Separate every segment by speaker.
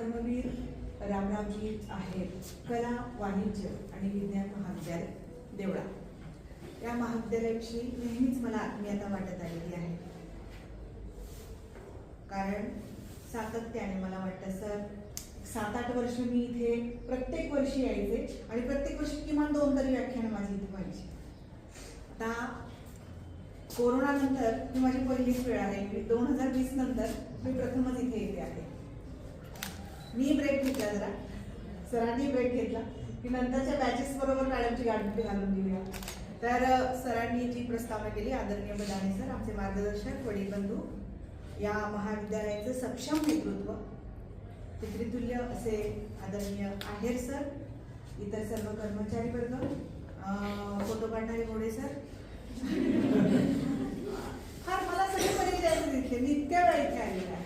Speaker 1: धर्मवीर रामरावजी आहेत, कला, वाणिज्य आणि विज्ञान महाविद्यालय देवळा या महाविद्यालयाविषयी नेहमीच मला आत्मीयता वाटत आलेली आहे. कारण सातत्याने मला वाटतं सर 7-8 वर्ष मी इथे प्रत्येक वर्षी यायचे आणि प्रत्येक वर्षी किमान 2 तरी व्याख्यानं माझी इथे व्हायची. आता कोरोना नंतर ही माझी पहिलीच वेळ आहे. 2020 नंतर मी प्रथमच इथे येते आहे. मी ब्रेक घेतला, जरा सरांनी ब्रेक घेतला की नंतरच्या बॅचेस बरोबर मॅडमची गाडी घालून दिली. तर सरांनी जी प्रस्तावना केली, आदरणीय बदाने सर आमचे मार्गदर्शक, वडील बंधू, या महाविद्यालयाचं सक्षम नेतृत्व, पितृतुल्य असे आदरणीय आहेर सर, इतर सर्व कर्मचारी वर्ग, फोटो काढणारे घोडे सर, फार मला सगळे परिचय दिसले. मी इतक्या वेळा इथे आलेले आहे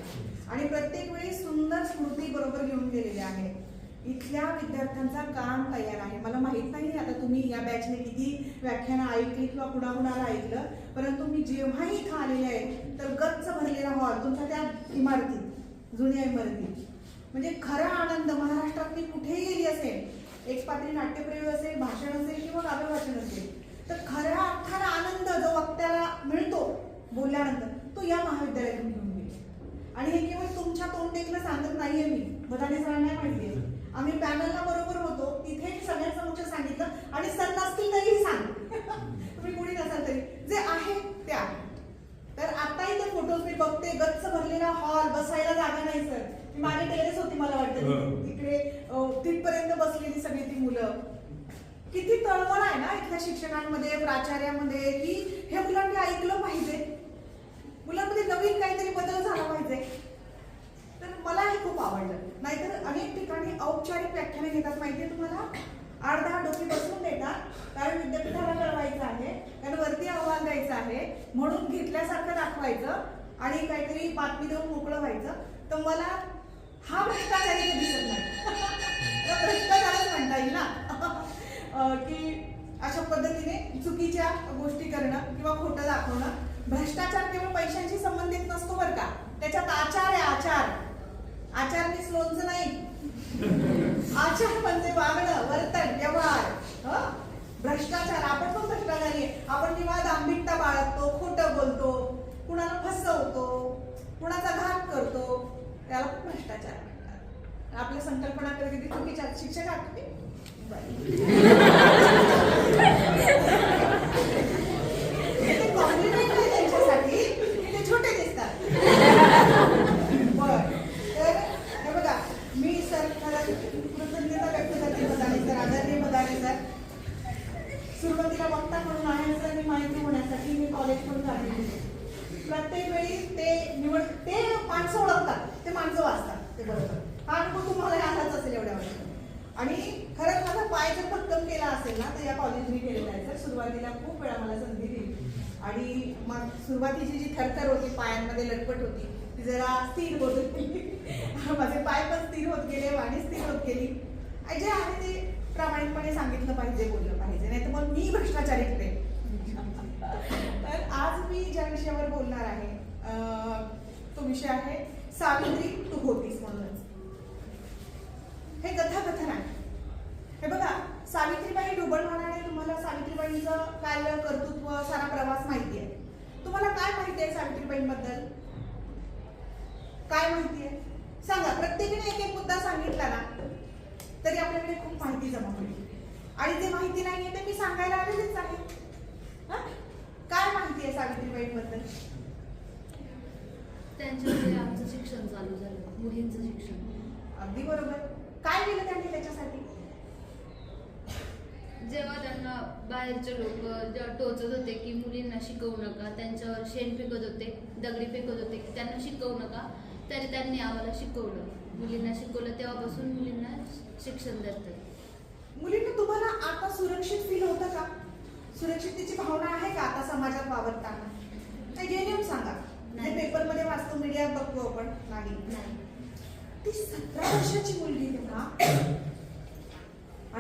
Speaker 1: आणि प्रत्येक वेळी सुंदर स्मृती बरोबर घेऊन गेलेले आहे. इथल्या विद्यार्थ्यांचा काम तयार आहे. मला माहित नाही आता तुम्ही या बॅचने किती व्याख्यानं ऐकली किंवा कुणाकुणाला ऐकलं, परंतु मी जेव्हाही इथं आलेले आहे तर गच्च भरलेला हॉल तुमच्या त्या इमारतीत, जुन्या इमारतीत, म्हणजे खरा आनंद महाराष्ट्रात मी कुठेही गेली असेल, एक पात्री नाट्यप्रयोग असेल, भाषण असेल किंवा काव्य भाषण असेल, तर खऱ्या अर्थाला आनंद जो वक्त्याला मिळतो बोलल्यानंतर तो या महाविद्यालयातून घेऊन गेले. आणि हे केवळ तुमच्या तोंड देखील सांगत नाहीये मी, बदाने सरांना माहिती आहे. आम्ही पॅनलला बरोबर होतो तिथे सगळ्यांसमोर सांगितलं आणि सर नसतील तरीही सांग तुम्ही कुणी नसाल तरी जे आहे ते आहे. तर आताही ते फोटोज मी बघते, गच्च भरलेला हॉल, बसायला जागा नाही सर. ती माझी टेरेस होती, मला वाटतं तिकडे तिथपर्यंत बसलेली सगळी ती मुलं. किती तळमळ आहे ना इथल्या शिक्षकांमध्ये, प्राचार्यामध्ये, की हे मुलांनी ऐकलं पाहिजे, मुलांमध्ये नवीन काहीतरी बदल झाला पाहिजे. तर मला हे खूप आवडलं. नाहीतर अनेक ठिकाणी औपचारिक व्याख्याने घेतात, माहितीये तुम्हाला, 8-10 डोके बसवून देतात, कारण विद्यापीठाला कळवायचं आहे, कारण वरती अहवाल द्यायचं आहे म्हणून घेतल्यासारखं दाखवायचं आणि काहीतरी बातमी देऊन मोकळं व्हायचं. तर मला हा भ्रष्टाचार इथे दिसत नाही. भ्रष्टाचारच म्हणता येईल ना की अशा पद्धतीने चुकीच्या गोष्टी करणं किंवा खोटं दाखवणं. भ्रष्टाचार केवळ पैशांशी संबंधित नसतो बरं का, त्याच्यात आचार आहे. आचार मीन्स लोणचं नाही, आचार म्हणजे वागणं, वर्तन, व्यवहार. भ्रष्टाचार, आपण पण भ्रष्टाचारी आहे. आपण किंवा दांभिकता बाळगतो, खोटं बोलतो, कुणाला फसवतो, कुणाचा घात करतो, त्याला पण भ्रष्टाचार म्हणतात. आपल्या संकल्पना कधी चुकीच्या. शिक्षक आहात तुम्ही, कॉम्प्लिमेंट आहे त्यांच्यासाठी, ते छोटे दिसतात. बर, तर हे बघा, मी सर खरंच कृतज्ञता व्यक्त करते बदाने सर, आदरणीय बदाने सर. सुरुवातीला वक्ता म्हणून आहे सर मी माहिती होण्यासाठी मी कॉलेज म्हणून आलेली. प्रत्येक वेळी ते माणसं ओळखतात, ते माणसं वाचतात, ते बरोबर. हा अनुभव तुम्हाला आलाच असेल एवढ्या वर्षात. आणि खरंच माझा पाय जर भक्कम केला असेल ना तर या कॉलेजने केलेला आहे सर. सुरुवातीला खूप वेळा मला संधी दिली आणि मग सुरुवातीची जी थरथर होती, पायांमध्ये लटपट होती, ती जरा स्थिर होत होती. माझे पाय पण स्थिर होत गेले, वाणी स्थिर होत गेली. जे आहे ते प्रामाणिकपणे सांगितलं पाहिजे, बोललं पाहिजे, नाही तर मग मी भ्रष्टाचारी इकडे. तर आज मी ज्या विषयावर बोलणार आहे तो विषय आहे सावित्री तू होतीस म्हणूनच. हे कथाकथन आहे. हे बघा, सावित्रीबाई ढोबळमानाने तुम्हाला सावित्रीबाईंचं कार्य, कर्तृत्व, सारा प्रवास माहिती आहे. तुम्हाला काय माहिती आहे सावित्रीबाईंबद्दल? काय माहिती आहे सांगा. प्रत्येकाने एक एक मुद्दा सांगितला ना तरी आपल्याकडे खूप माहिती जमा होईल. आणि जे माहिती नाहीये ते मी सांगायला आलेलीच आहे. काय माहिती आहे सावित्रीबाईंबद्दल?
Speaker 2: त्यांच्याकडे आमचं शिक्षण चालू झालं, मुलींचं शिक्षण.
Speaker 1: अगदी बरोबर. काय केलं त्यांनी त्याच्यासाठी?
Speaker 2: जेव्हा त्यांना बाहेरचे लोक जेव्हा टोचत होते की मुलींना शिकवू नका, त्यांच्यावर शेण फेकत होते, दगडी फेकत होते की त्यांना शिकवू नका, तरी त्यांनी आम्हाला शिकवलं, मुलींना शिकवलं. तेव्हापासून मुलींना शिक्षण देतात.
Speaker 1: मुलींना तुम्हाला आता सुरक्षित फील होतं का? सुरक्षिततेची भावना आहे का आता समाजात वावरताना? नाही, जेन्युइन सांगा. ते पेपरमध्ये वाचतो, मीडियात बघतो आपण. नाही, ती 17 वर्षाची मुलगी तेव्हा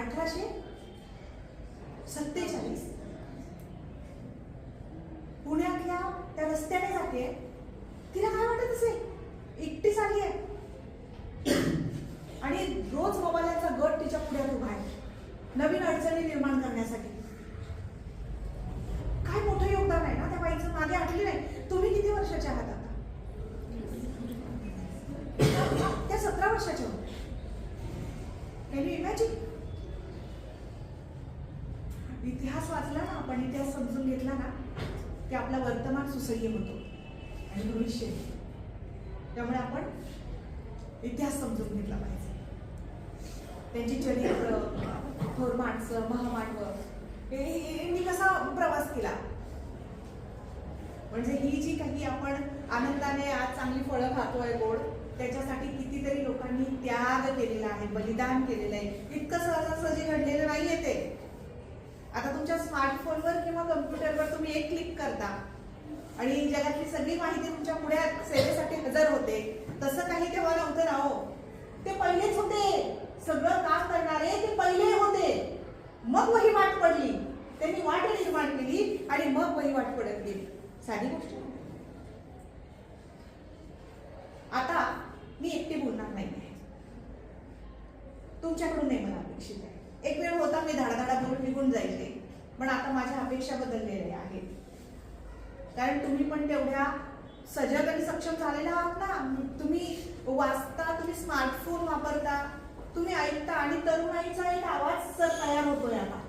Speaker 1: 1847 पुण्यातल्या त्या रस्त्याने जाते. तिला काय वाटत असेल? एकटीच आली आहे. नवीन अडचणी निर्माण करण्यासाठी. काय मोठं योगदान आहे ना त्या बाईचं. मागे आठवली नाही, तुम्ही किती वर्षाचे आहात आता? त्या 17 वर्षाच्या होत्या. Can you imagine? इतिहास वाचला ना आपण, इतिहास समजून घेतला ना, की आपला वर्तमान सुसह्य होतो आणि भविष्य. त्यामुळे आपण इतिहास समजून घेतला पाहिजे. त्यांची चरित्र, थोर माणसं, महामानव, यांनी कसा प्रवास केला. म्हणजे ही जी काही आपण आनंदाने आज चांगली फळं खातोय गोड, त्याच्यासाठी कितीतरी लोकांनी त्याग केलेला आहे, बलिदान केलेलं आहे. इतकं सहजासहजी घडलेलं नाहीये ते. आता तुमच्या स्मार्टफोनवर किंवा कम्प्युटरवर तुम्ही एक क्लिक करता आणि जगातली सगळी माहिती तुमच्या पुढे सेवेसाठी हजर होते. तसं काही तेव्हा नव्हतं ना हो. ते पहिलेच होते. सगळं काम करणारे ते पहिले होते. मग वही वाट पडली, त्यांनी वाट निर्माण केली आणि मग वही वाट पडत गेली. साधी गोष्ट. आता मी एकटी बोलणार नाहीये, तुमच्याकडून नाही मला अपेक्षित आहे. एक वेळ होता मी धाडाधाडा बोलून निघून जायचे, पण आता माझ्या अपेक्षा बदललेल्या आहेत. कारण तुम्ही पण तेवढ्या सजग आणि सक्षम झालेला आहात ना. तुम्ही वाचता, तुम्ही स्मार्टफोन वापरता, तुम्ही ऐकता आणि तरुणाईचा एक आवाज सर तयार होतोय. आता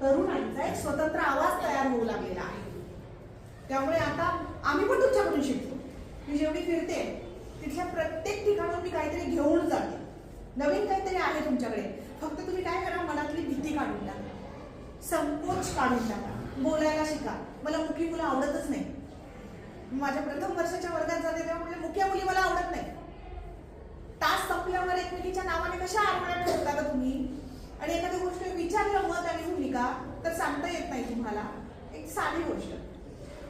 Speaker 1: तरुणाईचा एक स्वतंत्र आवाज तयार होऊ लागलेला आहे. त्यामुळे आता आम्ही पण तुमच्याकडून शिकतो. मी जेवढी फिरते तिथल्या प्रत्येक ठिकाणून मी काहीतरी घेऊन जाते. नवीन काहीतरी आहे तुमच्याकडे. फक्त तुम्ही काय करा, मनातली भीती काढून टाका, संकोच काढून टाका, बोलायला शिका. मला मुकी मुलं आवडतच नाही. माझ्या प्रथम वर्षाच्या वर्गात जाते तेव्हा म्हणजे मुख्या मुली मला आवडत नाही. तास संपल्यावर एकमेकीच्या नावाने कशा आरमाळ्या ठेवता का तुम्ही? आणि एखादी गोष्ट विचारलं मत आणि भूमिका तर सांगता येत नाही तुम्हाला. एक साधी गोष्ट,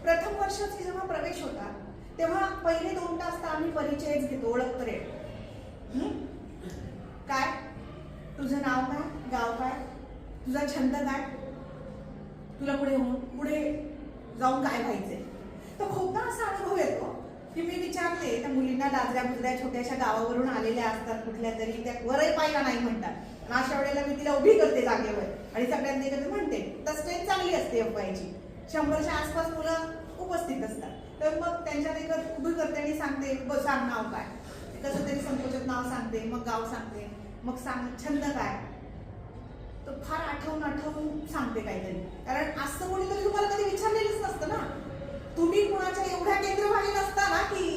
Speaker 1: प्रथम वर्षाचा जेव्हा प्रवेश होता तेव्हा पहिले 2 तास तर आम्ही परिचयच घेतो, ओळख करेल. काय तुझं नाव काय, गाव काय, तुझा छंद काय, तुला पुढे जाऊन काय व्हायचंय. तर खूपदा असा अनुभव येतो की मी विचारते त्या मुलींना, दाजऱ्या बुजऱ्या छोट्याशा गावावरून आलेल्या असतात कुठल्या तरी, त्या वरही पाहिला नाही म्हणतात. अशा वेळेला मी तिला उभी करते जागेवर आणि सगळ्यांनी एकत्र म्हणते. तर स्टेज चांगली असते एफवायची, 100च्या आसपास मुलं उपस्थित असतात. तर मग त्यांच्यात एक उभी करते आणि सांगते, सांग नाव काय. कसं तरी संकोचत नाव सांगते, मग गाव सांगते, मग सांग छंद काय. तर फार आठवून सांगते काहीतरी. कारण असं कोणीतरी तुम्हाला कधी विचारलेलंच नसतं ना. तुम्ही कुणाच्या एवढ्या केंद्रभागी नसता ना की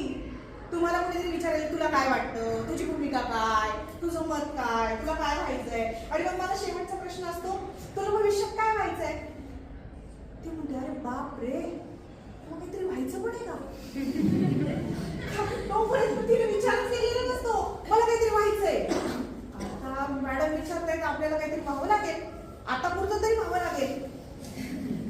Speaker 1: तुम्हाला कोणीतरी विचारेल तुला काय वाटतं, तुझी भूमिका काय, तुझं मत काय, तुला काय व्हायचंय. आणि मग माझा शेवटचा प्रश्न असतो, तुला भविष्यात काय व्हायचंय. ते म्हणते, अरे बाप रे, तुला काहीतरी व्हायचं पण आहे का. तोपर्यंत तिने विचारच केलेला नसतो मला काहीतरी व्हायचंय. आता मॅडम विचारतायत आपल्याला काहीतरी व्हावं लागेल, आता पुरतं तरी व्हावं लागेल.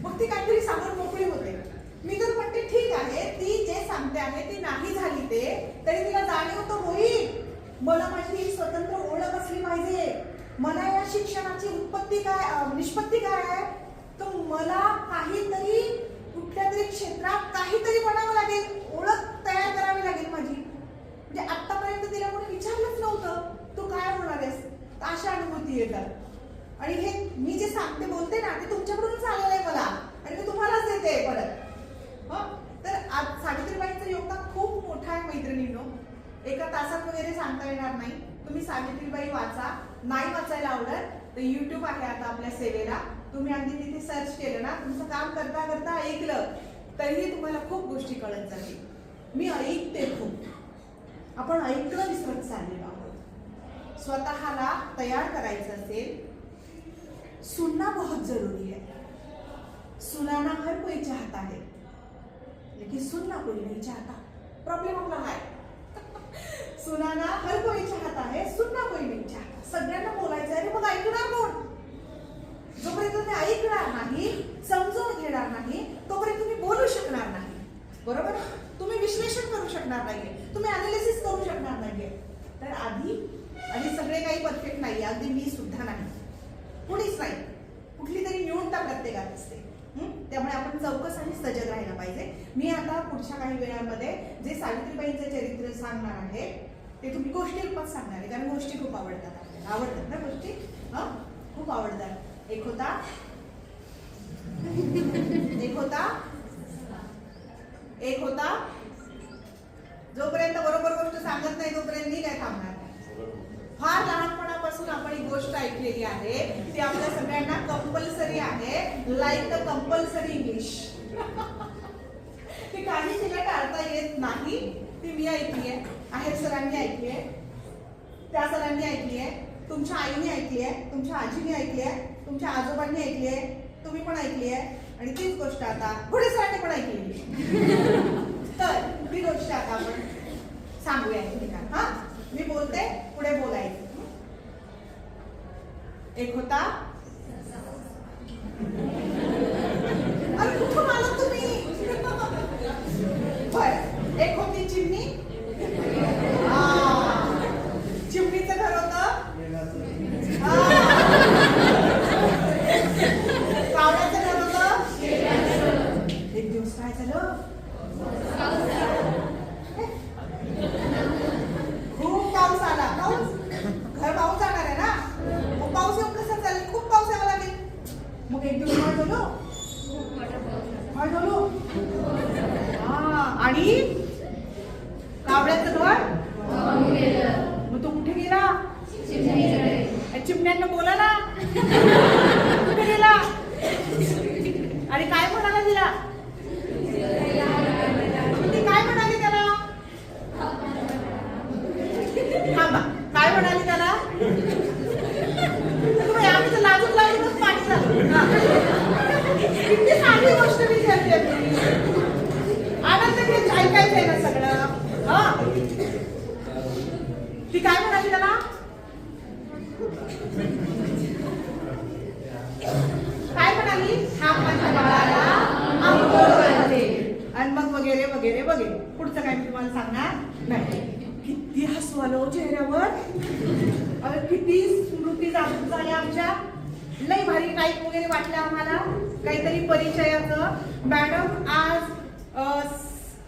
Speaker 1: मग ती काहीतरी सांगून मोकळी होते. मी तर म्हणते ठीक आहे, ती जे सांगते आहे ती नाही झाली ते तरी तिला जाणीव तर होईल. मला माझी एक स्वतंत्र ओळख असली पाहिजे. मला या शिक्षणाची उत्पत्ती काय, निष्पत्ती काय आहे, तर मला काहीतरी कुठल्या तरी क्षेत्रात काहीतरी बनावं लागेल, ओळख तयार करावी लागेल माझी. म्हणजे आतापर्यंत तिला कोणी विचारलंच नव्हतं तू काय होणार आहेस. अशा अनुभूती येतात. आणि हे मी जे सांगते बोलते ना ते तुमच्याकडूनच आलेलं आहे मला, आणि मी तुम्हालाच देते परत. तर आज सावित्रीबाईंचं योगदान खूप मोठं आहे मैत्रिणींनो. एका तासात वगैरे सांगता येणार नाही. तुम्ही सावित्रीबाई वाचा. नाही वाचायला आवडत तर YouTube आहे आता आपल्या सेवेला. तुम्ही अगदी तिथे सर्च केलं ना, तुमचं काम करता करता ऐकलं तरीही तुम्हाला खूप गोष्टी कळत जातील. मी ऐकते खूप. आपण ऐकणं विसरत चाललेलो आहोत. स्वतःला तयार करायचं असेल, सुनना बहुत जरूरी है. सुनाना हर कोई चाहता है लेकिन सुनना कोई नहीं चाहता. प्रॉब्लेम आपला आहे. सुनाना हर कोई चाहता है, सुनना कोई नहीं चाहता. सगळ्यांना बोलायचं आहे, मग ऐकणार कोण. जोपर्यंत तुम्ही ऐकणार नाही, समजून घेणार नाही, तोपर्यंत तुम्ही बोलू शकणार नाही. बरोबर. तुम्ही विश्लेषण करू शकणार नाहीये, तुम्ही अनालिसिस करू शकणार नाहीये. तर आधी आणि सगळे काही परफेक्ट नाही, अगदी मी सुद्धा नाही, कुणीच नाही. कुठली तरी न्यूनता प्रत्येकात असते. त्यामुळे आपण चौकस आणि सजग राहायला पाहिजे. मी आता पुढच्या काही वेळांमध्ये जे सावित्रीबाईंचं चरित्र सांगणार आहे ते तुम्ही गोष्टी रूपात सांगणार आहे. कारण गोष्टी खूप आवडतात आपल्याला. आवडतात ना गोष्टी. खूप आवडतात. एक होता एक होता एक होता जोपर्यंत बरोबर गोष्ट सांगत नाही तोपर्यंत मी काय थांबणार नाही. फार लहानपणापासून आपण ही गोष्ट ऐकलेली आहे, ती आपल्या सगळ्यांना कंपल्सरी आहे. Like the compulsory English. ती काही तिला टाळता येत नाही. ती मी ऐकली आहे, आहेर सरांनी ऐकली आहे, त्या सरांनी ऐकली आहे, तुमच्या आईने ऐकली आहे, तुमच्या आजीने ऐकली आहे, तुमच्या आजोबांनी ऐकली आहे, तुम्ही पण ऐकली आहे. आणि तीच गोष्ट आता घोडे सरांनी पण ऐकली. तर ती गोष्ट आता आपण सांगूया एकमेकांना. हा, मी बोलते, पुढे बोलायचं. एक होता, अरे कुठून आलात तुम्ही? बर, एक होती चिमणी. चिमणीचं घर होतं कावड्याचं घर होतं. एक दिवस काय झालं, खूप पाऊस आला. पाऊस घर पाऊस जाणार आहे ना, मग पाऊस येऊन कसं चालेल, खूप पाऊस यावा लागेल. मग एक दिवस काय झालं, काय झालं, आणि कावड्याचं घर मग तो कुठे गेला, चिमण्यांना बोला ना, कुठे गेला आणि काय म्हणाला तिला, ती काय म्हणाली त्याला, थांबा, काय म्हणाली त्याला, तुम्ही आम्ही तर लाजून लाजूनच पाणी झालं. किती साधी गोष्ट विचारते, आनंद घेत ऐकायचं आहे ना सगळं. ती काय म्हणाली त्याला, काय म्हणाली, हा माझ्या बाळाला अंघोळ घालते, आणि मग वगैरे वगैरे वगैरे. पुढचं काय मी तुम्हाला सांगणार नाही. किती हसू आलं चेहऱ्यावर, अरे किती स्मृती जागृत झाल्या आमच्या. लई भारी टाईप वगैरे वाटलं आम्हाला, काहीतरी परिचयाचं. मॅडम आज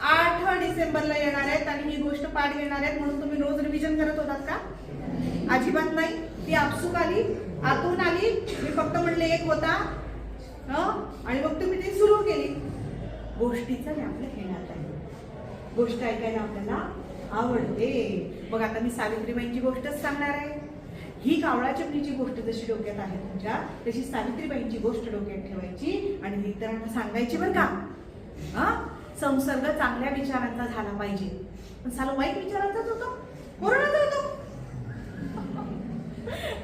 Speaker 1: 8 डिसेंबरला येणार आहेत आणि ही गोष्ट पाठ घेणार आहेत, म्हणून तुम्ही रोज रिव्हिजन करत होतात का? अजिबात नाही. ती आपसूक आली, आतून आली. मी फक्त म्हणले एक होता, आणि मग तुम्ही ती सुरू केली. गोष्टीचं आणि आपल्या घेण्यात आहे. गोष्ट ऐकायला आपल्याला आवडते. बघ आता मी सावित्रीबाईंची गोष्टच सांगणार आहे. ही कावळा चिमणीची गोष्ट जशी डोक्यात आहे तुमच्या, तशी सावित्रीबाईंची गोष्ट डोक्यात ठेवायची आणि इतरांना सांगायची बरं का. संसर्ग चांगल्या विचारांचा झाला पाहिजे, पण साला वाईट विचारांचाच होतो, कोरोनाचा होतो.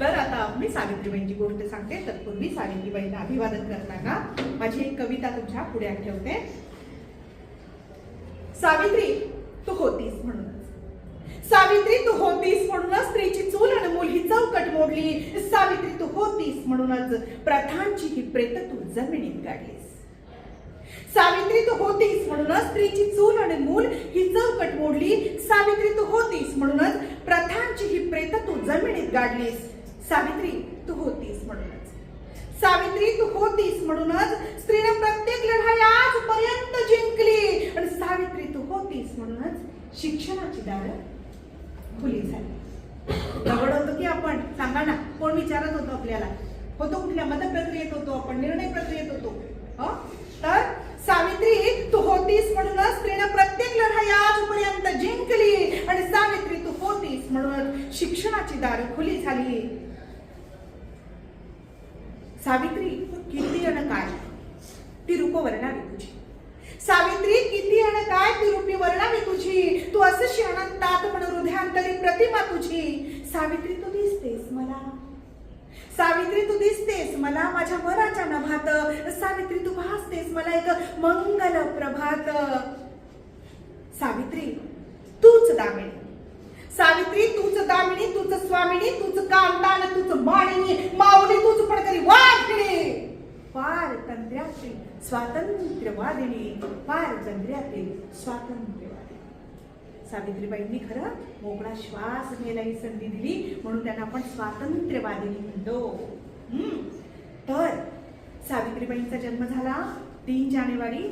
Speaker 1: तर आता मी सावित्रीबाईंची गोष्ट सांगते. तत्पूर्वी सावित्रीबाईंना अभिवादन करताना माझी एक कविता तुमच्या पुढे ठेवते. सावित्री तू होतीस म्हणूनच, सावित्री तू होतीस म्हणूनच स्त्रीची चूल आणि मूल ही चौकट मोडली. सावित्री तू होतीस म्हणूनच प्रथांची ही प्रेत तू जमिनीत गाडलीस. सावित्री तू होतीस म्हणूनच स्त्रीची चूल आणि मूल ही चौकट मोडली. सावित्री तू होतीस म्हणूनच प्रथांची ही प्रेत तू जमिनीत गाडलीस. सावित्री तू होतीस म्हणूनच, सावित्री तू होतीस म्हणूनच स्त्रीने प्रत्येक लढाई आजपर्यंत जिंकली. आणि सावित्री तू होतीस म्हणूनच शिक्षणाची दारं खुली झाली. दगड होतो की आपण, सांगा ना, कोण विचारत होतो आपल्याला, होतो कुठल्या मतप्रक्रियेत होतो आपण, निर्णय प्रक्रियेत होतो. तर सावित्री तू होतीस म्हणूनच स्त्रीने प्रत्येक लढाई आजपर्यंत जिंकली. आणि सावित्री तू होतीस म्हणूनच शिक्षणाची दारं खुली झाली. सावित्री किती अन काय ती रूप वर्णावी तुझी, सावित्री किती अन काय ती रूपी वर्णावी तुझी. तू असं अनंतात म्हणून हृदयांतरी प्रतिमा तुझी. सावित्री तू दिसतेस मला, सावित्री तू दिसतेस मला माझ्या मनाच्या नभात. सावित्री तू भासतेस मला एक मंगल प्रभात. सावित्री तूच दामिनी, सावित्री तूच दामिनी, तूच स्वामिनी, तूच कांतान, तूच मानिनी, माऊली तूच पडकरी वाटणी. पार तंत्र्यातील स्वातंत्र्यवादिनी, पार तंत्र्यातील स्वातंत्र्यवादिनी. सावित्रीबाईंनी खरं मोकळा श्वास घ्यायला ही संधी दिली, म्हणून त्यांना आपण स्वातंत्र्यवादिनी म्हणतो. तर सावित्रीबाईंचा जन्म झाला 3 जानेवारी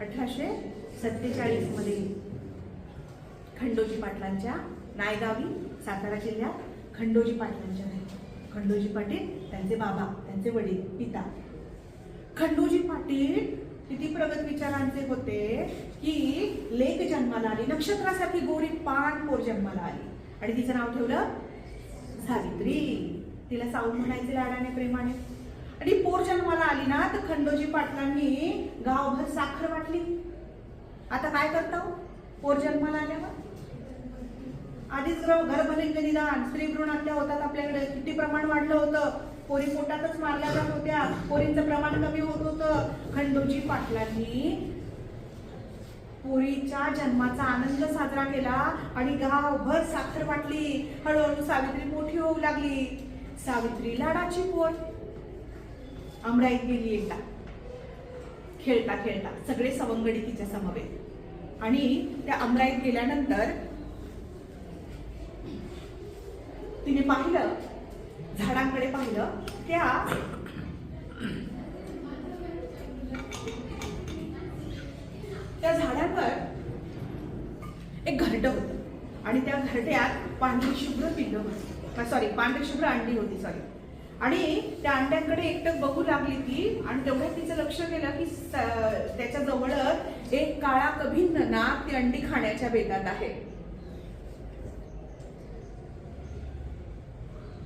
Speaker 1: 1847 मध्ये खंडोजी पाटलांच्या नायगावी, सातारा जिल्ह्यात खंडोजी पाटलांच्या घरी. खंडोजी पाटील त्यांचे बाबा, त्यांचे वडील, पिता. खंडोजी पाटील किती प्रगत विचारांचे होते की लेक जन्माला आली, नक्षत्रासारखी गोरी पान पोर जन्माला आली आणि तिचं नाव ठेवलं सावित्री. तिला साऊ म्हणायचे लाडाने, प्रेमाने. आणि पोर जन्माला आली ना तर खंडोजी पाटलांनी गावभर साखर वाटली. आता काय करता हो पोर जन्माला आल्यावर? आधीच गर्भलिंग निदान, स्त्री भ्रूण हत्या होतात आपल्याकडे, किती प्रमाण वाढलं होतं. पोरी पोटातच मारल्या जात होत्या, पोरींचं प्रमाण कमी होत होतं. खंडोजी पाटलांनी पोरीच्या जन्माचा आनंद साजरा केला आणि गावभर साखर वाटली. हळूहळू सावित्री मोठी होऊ लागली. सावित्री लाडाची पोर. आमराईत गेली एकदा, खेळता खेळता सगळे सवंगडी तिच्या समवेत. आणि त्या आमराईत गेल्यानंतर तिने पाहिलं, झाडांकडे पाहिलं. त्या झाडांवर एक घरटं होतं आणि त्या घरट्यात पांढरी शुभ्र पिल्लं होती, पांढरी शुभ्र अंडी होती. आणि त्या अंड्यांकडे एकटक बघू लागली ती. आणि तेवढ्यात तिचं लक्ष गेलं की त्याच्या जवळ एक काळा कभिन्न नाग ती अंडी खाण्याच्या बेतात आहे.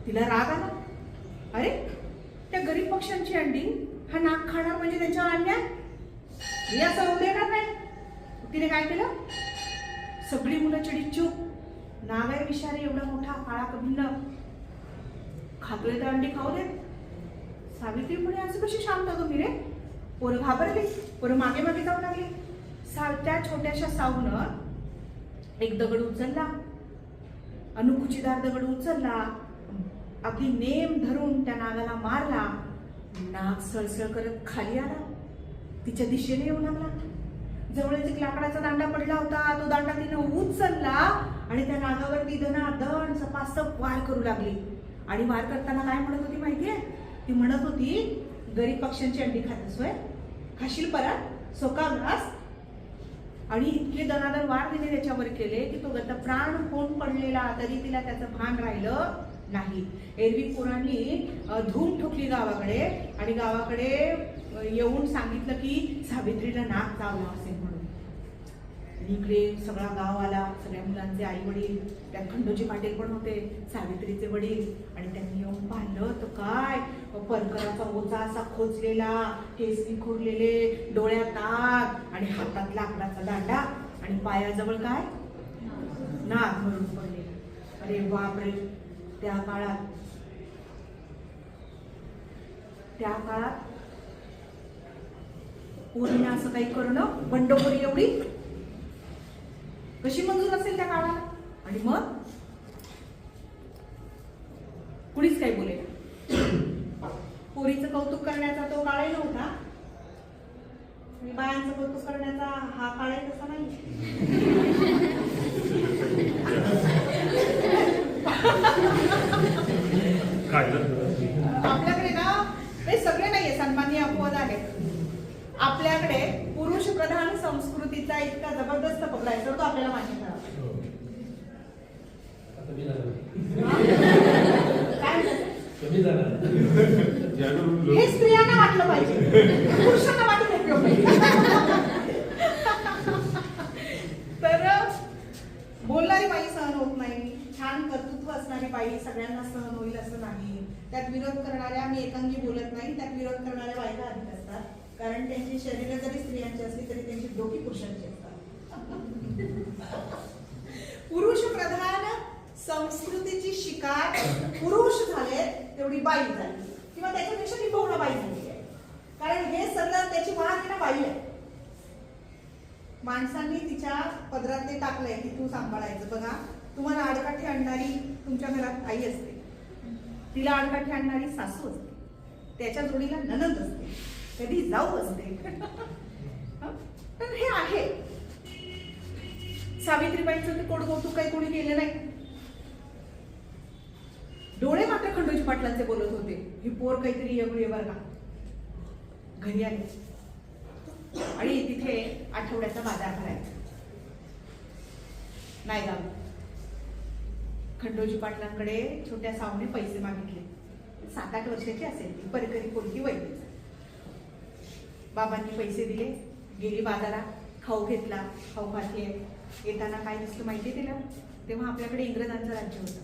Speaker 1: तिला राग आला. अरे, त्या गरीब पक्ष्यांची अंडी हा नाग खाणार म्हणजे त्यांच्यावर अन्याय, मी असं होऊ देणार नाही. तिने काय केलं, सगळी मुलं चिडीत चूप. नाग आहे विषारी एवढा मोठा काळा कभिन्न, खातोय तर अंडी खाऊ दे. सावित्री म्हणे, असं कशी शांत तुम्ही रे? पोरं घाबरली, पोरं मागे मागे जाऊ लागली. त्या छोट्याशा साऊनं एक दगड उचलला, अनुकुचीदार दगड उचलला, अगदी नेम धरून त्या नागाला मारला. नाग सळसळ करत खाली आला, तिच्या दिशेने येऊ लागला. जवळच एक लाकडाचा दांडा पडला होता, तो दांडा तिनं उचलला आणि त्या नागावरती धनाधन सपासप वार करू लागली. आणि वार करताना काय म्हणत होती माहितीये? ती म्हणत होती, गरीब पक्ष्यांची अंडी खातेस होय, खाशील परत सोकावलास. आणि इतके दनादन वार तिने त्याच्यावर केले की तो गतप्राण होऊन पडलेला तरी तिला त्याचं भान राहिलं नाही. एरवी पोरांनी धूम ठोकली गावाकडे आणि गावाकडे येऊन सांगितलं की सावित्रीला नाग चावला असेल म्हणून. इकडे सगळा गाव आला, सगळ्या मुलांचे आई वडील, त्यात खंडोजी पाटील पण होते, सावित्रीचे वडील. आणि त्यांनी येऊन पाहिलं तर काय, परकराचा ओझा असा खोचलेला, केस विखुरलेले, डोळ्यात नाग आणि हातात लाकडाचा दांडा आणि पायाजवळ काय, नाग म्हणून पडले. अरे बापरे, त्या काळात पोरीने असं काही करणं, बंडखोरी एवढी कशी मंजूर असेल त्या काळात? आणि मग कुणीच काही बोले. पोरीचं कौतुक करण्याचा तो काळही नव्हता आणि बायांचं कौतुक करण्याचा हा काळही तसा नाही. आपल्याकडे ना ते सगळे नाहीये, सन्माननीय अपवाद आहेत. आपल्याकडे पुरुष प्रधान संस्कृतीचा इतका जबरदस्त पकडायचा तो आपल्याला मान्य करावा. हे स्त्रियांना वाटलं पाहिजे, पुरुषांना वाटून उपयोग नाही. तर बोलणारी बाई सहन होत नाही, छान कर्तृत्व असणारी बाई सगळ्यांना सहन होईल असं नाही. त्यात विरोध करणाऱ्या, मी एकांगी बोलत नाही, त्यात विरोध करणाऱ्या बायका अधिक असतात. कारण त्यांची शरीर जरी स्त्रियांची असली तरी त्यांची डोकी पुरुषांची असतात. पुरुष प्रधान संस्कृतीची शिकार पुरुष झाले तेवढी बाई झाली, किंवा त्याच्यापेक्षा किंबहुना बाई झाली आहे. कारण हे सगळं त्याची महादेना बाई आहे. माणसांनी तिच्या पदरात ते टाकलंय की तू सांभाळायचं. बघा, तुम्हाला आडकाठी आणणारी तुमच्या घरात आई असते, तिला आडकाठी आणणारी सासू असते, त्याच्या जोडीला नणंद असते, कधी जाऊ असते. तर हे आहे. सावित्रीबाईंचं ते कोडकौतुक काही कोणी केलं नाही. डोळे मात्र खंडोजी पाटलांचे बोलत होते, ही पोर काहीतरी वेगळी बरं का. घरी आले आणि तिथे आठवड्याचा बाजार भरायचा. नाही जाऊ. खंडोजी पाटलांकडे छोट्या सावने पैसे मागितले. 7-8 वर्षाची असेल ती, परकरी पोलकी वैद्य. बाबांनी पैसे दिले, गेली बाजारात, खाऊ घेतला, खाऊ खाते. येताना काय दिसलं माहितीये तिला? तेव्हा आपल्याकडे इंग्रजांचं राज्य होतं,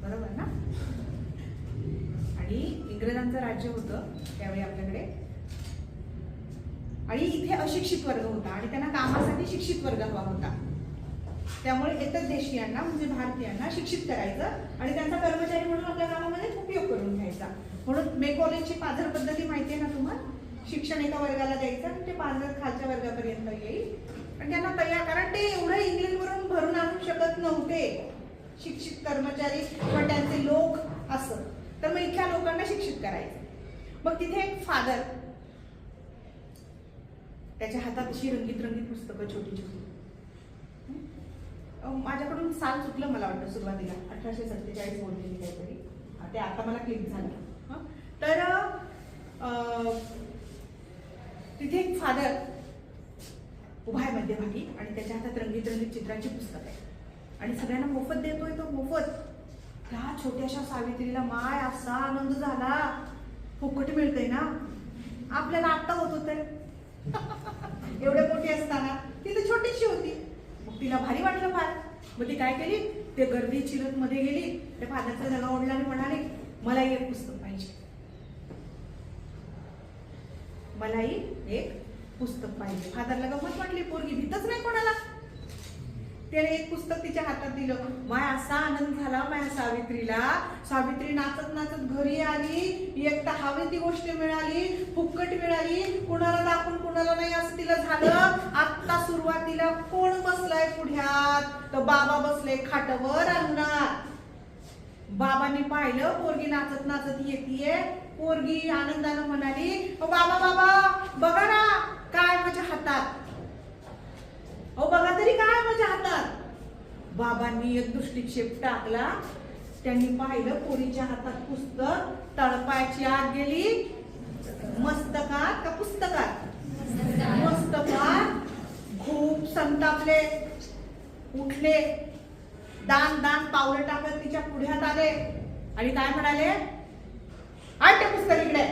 Speaker 1: बरोबर ना? आणि इंग्रजांचं राज्य होतं त्यावेळी आपल्याकडे, आणि इथे अशिक्षित वर्ग होता आणि त्यांना कामासाठी शिक्षित वर्ग हवा होता. त्यामुळे इतर देशीयांना म्हणजे भारतीयांना शिक्षित करायचं आणि त्यांचा कर्मचारी म्हणून आपल्या कामामध्ये उपयोग करून घ्यायचा. म्हणून मेकॉलेजची पाझर पद्धती माहिती आहे ना तुम्हाला? शिक्षण एका वर्गाला द्यायचं आणि ते पाझर खालच्या वर्गापर्यंत येईल आणि त्यांना तयार, कारण ते एवढं इंग्लंडवरून भरून आणू शकत नव्हते शिक्षित कर्मचारी किंवा त्यांचे लोक असं, तर मग इथल्या लोकांना शिक्षित करायचं. मग तिथे एक फादर, त्याच्या हातात अशी रंगीत रंगीत पुस्तकं छोटी छोटी. माझ्याकडून साल चुकलं मला वाटतं सुरुवातीला, 1847 बोललेली काहीतरी, ते आता मला क्लिक झालं. तर तिथे एक फादर उभा आहे मध्यभागी आणि त्याच्या हातात रंगीत रंगीत चित्रांची पुस्तक आहे आणि सगळ्यांना मोफत देतोय तो, मोफत. त्या छोट्याशा सावित्रीला माय असा आनंद झाला, फुकट मिळतंय ना. आपल्याला आत्ता होतो तर एवढे मोठी असताना ती तर छोटीशी होती. मग तिला भारी वाटलं फार. मग ती काय केली, ते गर्दी चिरत मध्ये गेली, त्या फादरचा जागा ओढला आणि म्हणाले, मलाही एक पुस्तक पाहिजे, मलाही एक पुस्तक पाहिजे. फादरला गंमत वाटली, पोरगी भीतच नाही कोणाला. त्याने एक पुस्तक तिच्या हातात दिलं. माय असा आनंद झाला माया सावित्रीला. सावित्री नाचत नाचत घरी आली, एक तर हवी ती गोष्ट मिळाली, फुकट मिळाली, कुणाला दाखवून कुणाला नाही असं तिला झालं. आता सुरुवातीला कोण बसलाय पुढ्यात, तर बाबा बसले खाटवर अंगणात. बाबांनी पाहिलं पोरगी नाचत नाचत येतीये. पोरगी आनंदानं म्हणाली, बाबा बाबा बघा ना काय माझ्या हातात, अहो बघा तरी काय माझ्या हातात. बाबांनी एक दृष्टिक्षेप टाकला. त्यांनी पाहिलं पोरीच्या हातात पुस्तक. तळपायाची आग गेली. मस्तकात का पुस्तकात? मस्तकात. खूप संतापले, उठले, दान दान पावलं टाकत तिच्या पुढ्यात आले आणि काय म्हणाले, आण ते पुस्तक इकडे,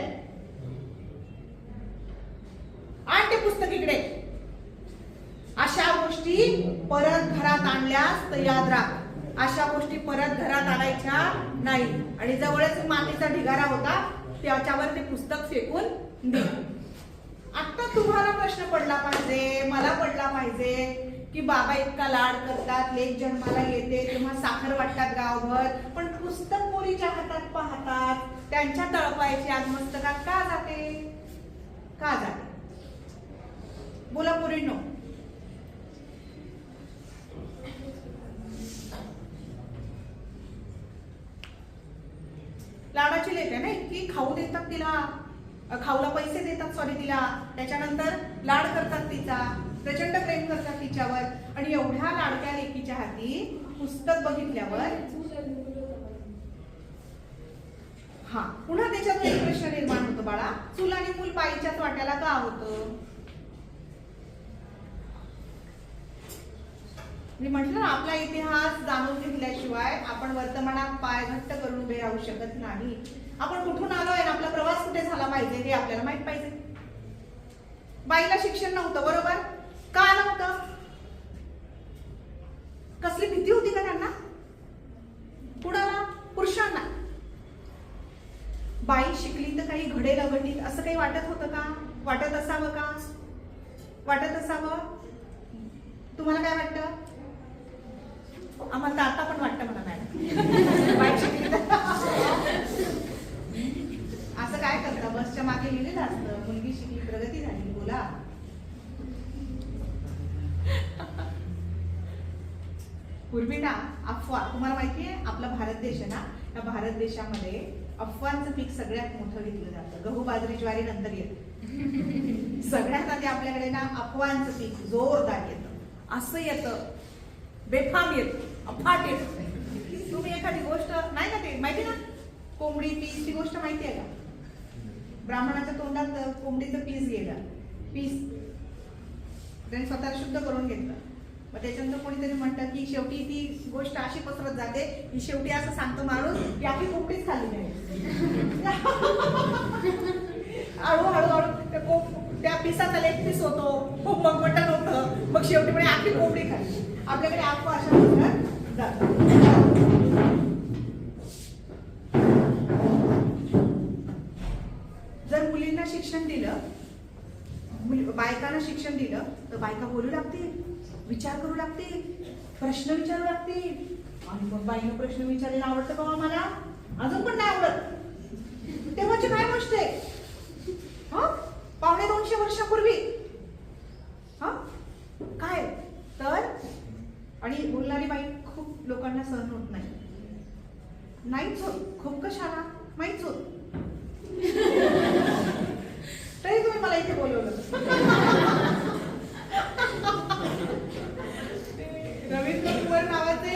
Speaker 1: आण ते पुस्तक इकडे. अशा गोष्टी परत घरात आणल्यास तर याद राख, अशा गोष्टी परत घरात आणायच्या नाही. आणि जवळच मातीचा ढिगारा होता, त्याच्यावर ते पुस्तक फेकून दे. आता तुम्हाला प्रश्न पडला पाहिजे, मला पडला पाहिजे की बाबा इतका लाड करतात, लेक जन्माला येते तेव्हा साखर वाटतात गावभर, पण पुस्तक पोरीच्या हातात पाहतात, त्यांच्या तळपायाची आग मस्तकात का जाते? का जाते? बोला पोरींनो. लाडाची लेक आहे ना इतकी, खाऊ देतात तिला, खाऊला पैसे देतात सॉरी तिला, त्याच्यानंतर लाड करतात तिचा, प्रचंड प्रेम करतात तिच्यावर. आणि एवढ्या लाडक्या लेकीच्या हाती पुस्तक बघितल्यावर हा पुन्हा त्याच्यात एक प्रश्न निर्माण होतो बाळा, चूल आणि मूल बाईच्याच वाट्याला का होतं? मी म्हटलं ना, आपला इतिहास जाणून घेतल्याशिवाय आपण वर्तमानात पाय घट्ट करून उभे राहू शकत नाही. आपण कुठून आलोय ना आपला प्रवास कुठे झाला पाहिजे हे आपल्याला माहित पाहिजे. बाईला शिक्षण नव्हतं, बरोबर? का नव्हतं? कसली भीती होती का त्यांना? कुणाला? पुरुषांना. बाई शिकली तर काही घडेल अघटित असं काही वाटत होतं का? वाटत असावं का? वाटत असावं? तुम्हाला काय वाटतं? आम्हाला तर आता पण वाटतं मला मॅडम, बाई शिकली तर असं काय करता? बसच्या मागे लिहिलेलं असतं, मुलगी शिकली प्रगती झाली. बोला. पूर्वी ना अफवा, तुम्हाला माहितीये आपला भारत देश आहे ना, या भारत देशामध्ये अफवांचं पीक सगळ्यात मोठं घेतलं जातं. गहू बाजरी ज्वारी नंतर येतं. सगळ्यात आधी आपल्याकडे ना अफवांचं पीक जोरदार येतं. असं येतं, बेफाम येतं, अफाट येतं. तुम्ही एखादी गोष्ट नाही का, ते माहिती ना कोंबडी पीस, ती गोष्ट माहिती आहे का? ब्राह्मणाच्या तोंडात कोंबडीचं पीस गेलं, पीस त्याने स्वतःला शुद्ध करून घेतलं. मग त्याच्यानंतर कोणीतरी म्हणतं की शेवटी ती गोष्ट अशी पसरत जाते की शेवटी असं सांगतो माणूस की आपली कोंबडीच खाल्ली नाही. हळूहळू त्या पिसाचा लेग पीस होतो, मग मटण होतं, मग शेवटी म्हणजे आपली कोंबडी खाल्ली. आपल्याकडे अफवा अशा जातात. जर मुलींना शिक्षण दिलं, बायकांना शिक्षण दिलं तर बायका बोलू लागतील, विचार करू लागतील, प्रश्न विचारू लागतील. आणि मग बाईनं प्रश्न विचारायला आवडतं का मला? अजून पण नाही आवडत. तेव्हाची काय गोष्ट आहे? हा, 250 वर्षापूर्वी हा काय तर. आणि बोलणारी बाई खूप लोकांना सहन होत नाही. नाहीच होत. खूप कशाला माहीच होत. तरी तुम्ही मला इथे बोलवलं. रवींद्र कुंवर नावाचे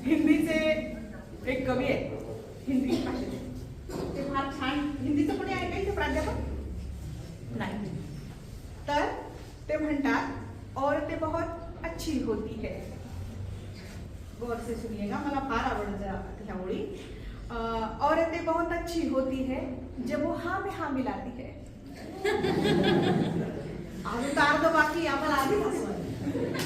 Speaker 1: हिंदीचे एक कवी आहेत, हिंदी भाषेचे. ते फार छान हिंदीचं पण आहे का इथे प्राध्यापक? नाही. तर ते म्हणतात औरतें बहुत अच्छी होती है. गौर से सुनिएगा, मला फार आवडतं ह्या ओळी. औरतें बहुत अच्छी होती है जब वो हाँ में हाँ मिलाती है. अजून तर अर्ध बाकी, आम्हाला आधी हसवं.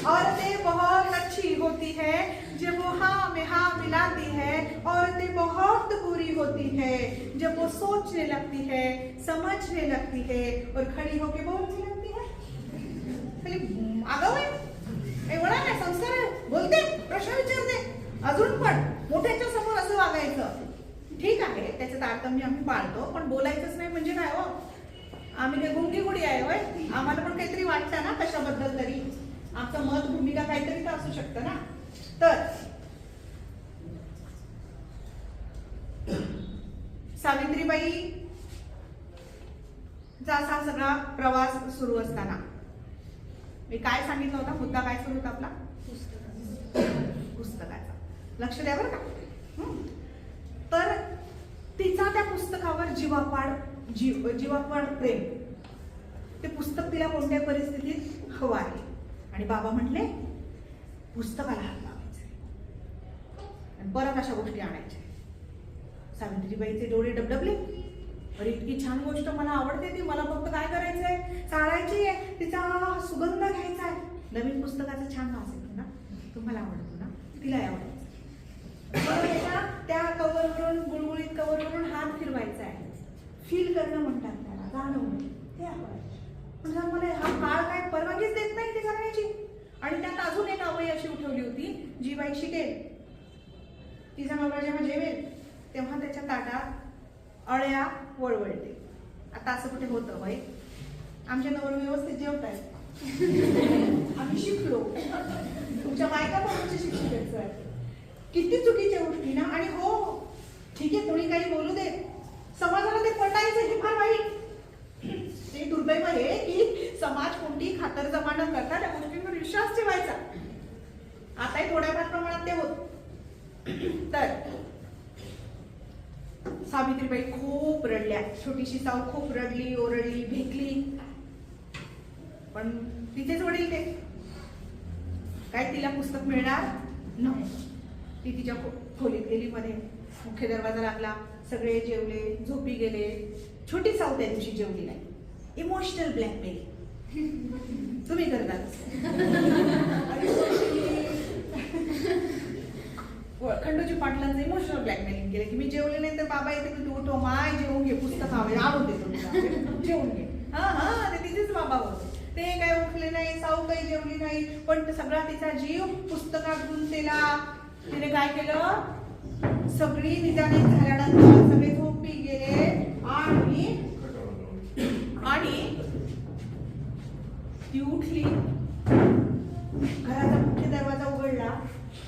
Speaker 1: औरतें बहुत अच्छी होती है जब वो हाँ में हाँ मिलाती है. औरतें बहुत बुरी होती है जब वो सोचने लगती है, समझने लगती है और खड़ी होके बोलने लगती है. आगाऊ आहे, एवढा नाही संस्कार आहे. बोलते, प्रश्न विचारते, अजून पण मोठ्यांच्या समोर असं वागायचं. ठीक आहे, त्याचं तारतम्य आम्ही पाळतो, पण बोलायचंच नाही म्हणजे काय हो? आम्ही काही गुंगी गुडी आहे होय? आम्हाला पण काहीतरी वाटतं ना कशाबद्दल तरी. आमचं मत, भूमिका काहीतरी तर असू शकतं ना. तर सावित्रीबाई चा असा सगळा प्रवास सुरू असताना मी काय सांगितलं होता, मुद्दा काय सुरू होता आपला? पुस्तकाचा. लक्ष द्या बरं का. तर तिचा त्या पुस्तकावर जीवापाड प्रेम. ते पुस्तक तिला कोणत्या परिस्थितीत हवं आहे. आणि बाबा म्हटले पुस्तकाला हात लावायचे आणि परत अशा गोष्टी आणायच्या. सावित्रीबाईचे डोळे डबडबले. अरे इतकी छान गोष्ट मला आवडते ती, मला फक्त काय करायचंय, चाळायची आहे, तिचा सुगंध घ्यायचा आहे. नवीन पुस्तकाचा छान वास येतो ना, तुम्हाला आवडतो ना, तिलाही आवडतो. त्या कव्हरवरून, गुळगुळीत कव्हरवरून हात फिरवायचा आहे. फील करणं म्हणतात त्याला, जाणवणं, ते आपण. पण मला हा काळ काय परवानगीच देत नाही ते करण्याची. आणि त्यात अजून एक आवई अशी उठवली होती, जी बाई शिकेल, तिचा नवरा जेव्हा जेवेल तेव्हा त्याच्या ताटात अळ्या वळवळते. आता असं कुठे होतं बाई? आमच्या नवर व्यवस्थित जेवतायत. आम्ही शिकलो. तुमच्या बायका पण आमच्या शिक्षित आहेत. किती चुकीच्या गोष्टी ना. आणि हो ठीक आहे, कोणी काही बोलू दे, समाजाला ते पटायचं हे फार वाईट. ते दुर्दैव आहे की समाज कोणती खातरजमा न करता त्या गोष्टींवर विश्वास ठेवायचा. आताही थोड्याफार प्रमाणात ते होत. तर सावित्रीबाई खूप रडल्या. छोटीशी साऊ खूप रडली, ओरडली, भेकली. पण तिचेच वडील ते काय तिला पुस्तक मिळणार नव्हतं. ती तिच्या खोलीत गेली. मध्ये मुख्य दरवाजा लागला. सगळे जेवले, झोपी गेले. छोटी साऊ त्या दिवशी जेवली नाही. इमोशनल ब्लॅकमेलिंग तुम्ही करतात. खंडोजी पाटलांचं इमोशनल ब्लॅकमेलिंग केलं की मी जेवले नाही तर बाबा येते की तू उठव, माय जेवून घे, पुस्तक हवे, आणून देतो, जेवून घे. हा ते तिचेच बाबा होते. ते काय उठले नाही, साऊ काही जेवली नाही. पण सगळा तिचा जीव पुस्तकात गुंतलेला. तिने काय केलं, सगळी निजानीत झाल्यानंतर सगळे झोपी गेले. आणि ती उठली, घराचा मुख्य दरवाजा उघडला,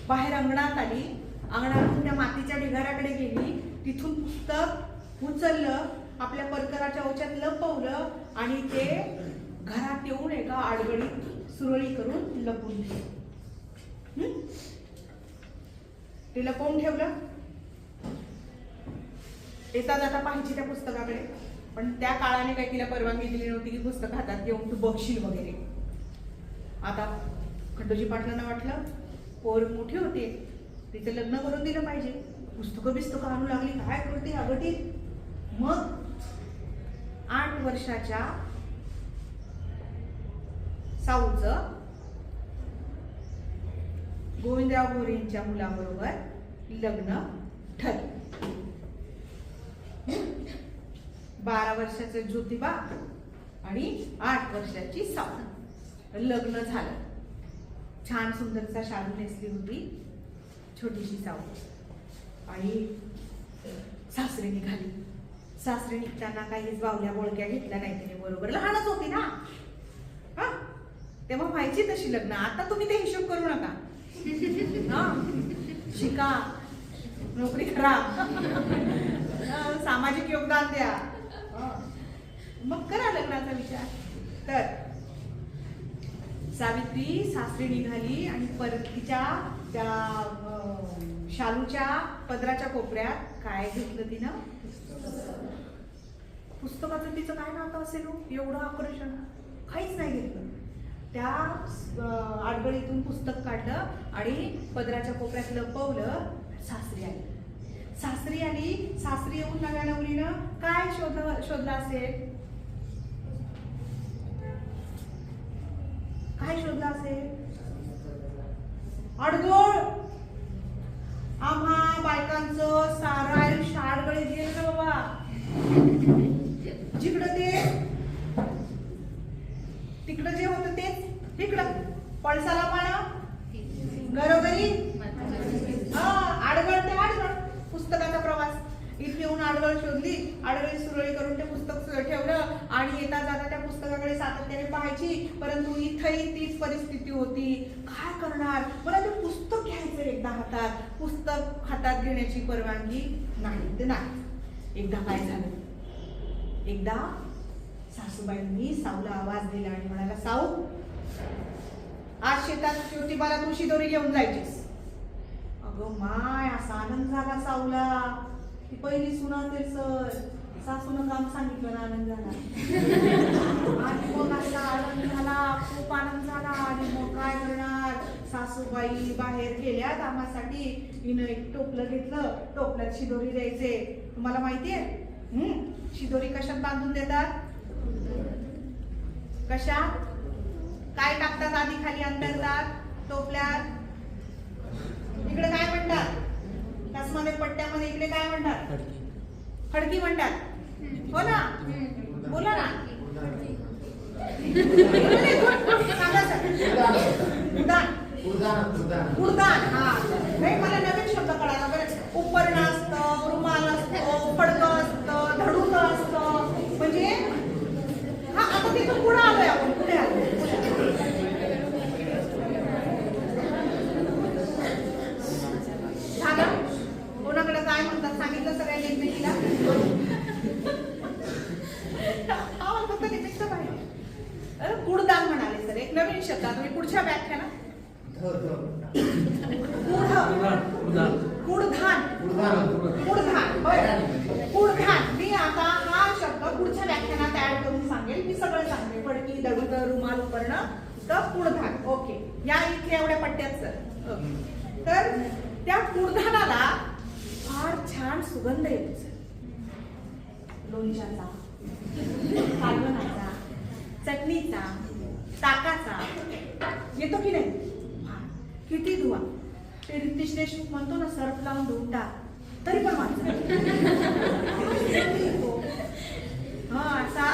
Speaker 1: बाहेर अंगणात आली. अंगणातून त्या मातीच्या ढिगाऱ्याकडे गेली. तिथून पुस्तक उचललं, आपल्या परकराच्या ओच्यात लपवलं आणि ते घरात येऊन एका आडगडीत सुरळी करून लपवून ठेवलं. ते लपवून ठेवलं. येता जाता पाहिजे त्या पुस्तकाकडे. पण त्या काळाने काही तिला परवानगी दिली नव्हती की पुस्तक हातात घेऊन तू बघशील वगैरे. आता खंडोजी पाटलांना वाटलं पोर मोठी होते, तिचं लग्न करून दिलं पाहिजे. पुस्तकं आणू लागली, काय करते अगटी. मग 8 वर्षाच्या साऊचं गोविंदराव भोरेंच्या मुलाबरोबर लग्न ठरलं. 12 वर्षाचं ज्योतिबा आणि 8 वर्षाची साऊ. लग्न झालं. छान सुंदरचा शालू नेसली होती छोटीशी साऊ. आणि सासरे निघाली. सासरे निघताना काहीच बावल्या बोळक्या घेतल्या नाही तिने बरोबर. लहानच होती ना, हा तेव्हा व्हायची तशी लग्न. आता तुम्ही ते हिशोब करू नका. हा शिका, नोकरी करा, सामाजिक योगदान द्या, मग करा लग्नाचा विचार. तर सावित्री सासरी निघाली आणि परतीच्या त्या शालूच्या पदराच्या कोपऱ्यात काय घेतलं तिनं? पुस्तकाचं. तिचं काय नातं असेल एवढं आकर्षण? काहीच नाही घेतलं. त्या आडगळीतून पुस्तक काढलं आणि पदराच्या कोपऱ्यात लपवलं. सासरी आली. सासरी येऊन नव्या नवरीनं काय शोधलं असेल? काय शोधलं असेल? अडगोळ. आम्हा बायकांचं सारं आयुष्य आडगळीत गेलं बाबा. जिकडं ते तिकडं जे होतं तेच इकडं. पळसाला पानं घरोघरी. आडगळ ते आडगळ. पुस्तकाचा प्रवास. इथे येऊन आडगळ शोधली. आडगळी सुरळी करून ते पुस्तक ठेवलं आणि येता जाता त्या पुस्तकाकडे सातत्याने पाहायची. परंतु इथंही तीच परिस्थिती होती. काय करणार? मला ते पुस्तक घ्यायचं एकदा हातात. पुस्तक हातात घेण्याची परवानगी नाही. ते नाही. एकदा काय झालं? एकदा सासूबाईंनी साऊला आवाज दिला आणि म्हणाला, साऊ आज शेतात ज्योतिबाला तू शिदोरी घेऊन जायचीस. अगं माय, असा आनंद झाला साऊला. ती पहिली सुना असेल सर. सासूनं काम सांगितलं ना, आनंद झाला. आणि मग असा आनंद झाला, खूप आनंद झाला. आणि मग काय करणार? सासूबाई बाहेर गेल्या कामासाठी. हिनं एक टोपलं घेतलं. टोपल्यात शिदोरी द्यायचे. तुम्हाला माहितीये शिदोरी कशात बांधून देतात? कशात? काय टाकतात आधी खाली अंतरतात टोपल्यात? इकडे काय म्हणतात? त्यामध्ये पट्ट्यामध्ये इकडे काय म्हणतात? खडकी म्हणतात. हो ना? बोला ना. उडदान. हा नाही, मला नवीन शब्द कळाला बरं. उपरणं असतं, रुमाल असतो, फडकं असतं, धडुकं असतं. म्हणजे हा आता तिथं पुढे आलोय आपण. पुढे आलो. झालं? कोणाकडे काय म्हणतात सांगितलं सगळ्या एकमेकीला? हा फक्त निमित्त पाहिजे. कुडदान म्हणाले सर. एक नवीन शब्द. तुम्ही पुढच्या व्याख्यानात कुडधान. मी आता हा शब्द पुढच्या व्याख्यानात ऍड करून सांगेल. मी सगळं सांगते. फडकी, दडूक, रुमाल, उपरणं, तर कुडधान. ओके. या इथे एवढ्या पट्ट्यात सर. तर त्या कुडधानाला फार छान सुगंध येतो सर. लोणच्याचा, कालवणाचा, चटणीचा, ताकाचा येतो की नाही? किती धुवा. ते रितेश देशमुख म्हणतो ना, सर्फ लावून धुवून टाक, तरी पण वाचा. हा असा.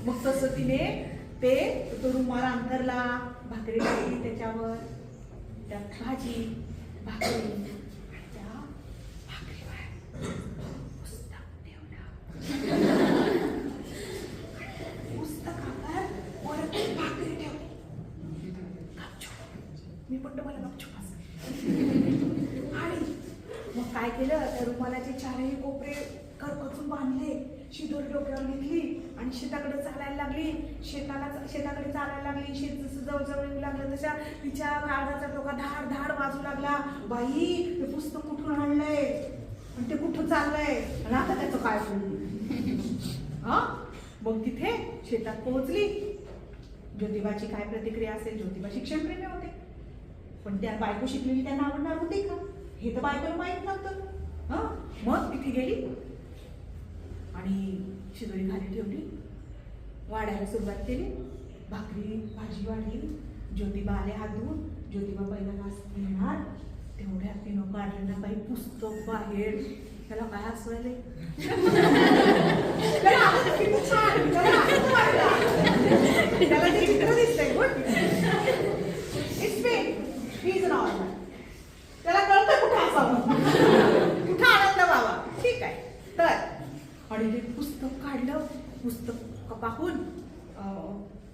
Speaker 1: मग तसं तिने ते तो रुमाल अंतरला. भाकरी टाकली त्याच्यावर. त्यात भाजी, भाकरी. त्या भाकरीवर पुस्तक ठेवलं. पुस्तकावर वरती भाकरी ठेवली. मी पण मला गपचूप आणि मग काय केलं? त्या रुमालाचे चारही कोपरे करकचून बांधले. शिदोरी डोक्यावर घेतली आणि शेताकडे चालायला लागली. शेताकडे चालायला लागली. शेत जसं जवळ येऊ लागलं तशा तिच्या काळजाचा डोका धाड धाड वाजू लागला. बाई, ते पुस्तक कुठून आणलंय आणि ते कुठं चाललंय आणि आता त्याचं काय होईल? हा मग तिथे शेतात पोहोचली. ज्योतिबाची काय प्रतिक्रिया असेल? ज्योतिबा शिक्षणप्रेमी होते, पण त्या बायको शिकलेली त्यांना आवडणार होती का हे तर बायकोला माहित नव्हतं. मग तिथे गेली आणि शिदोरी खाली ठेवली, वाढायला सुरुवात केली, भाकरी भाजी वाढली. ज्योतिबा आले हात धुवून. ज्योतिबा पहिला घास घेणार, तेवढ्यात तिनं काढलं ना काही पुस्तक बाहेर. त्याला काय हसवायले? त्याला ते चित्र दिसतंय. Good, it's me, he is normal. त्याला कळतं कुठं हसावं, कुठं आनंद व्हावा. ठीक आहे. तर आणि ते पुस्तक काढलं, पुस्तक पाहून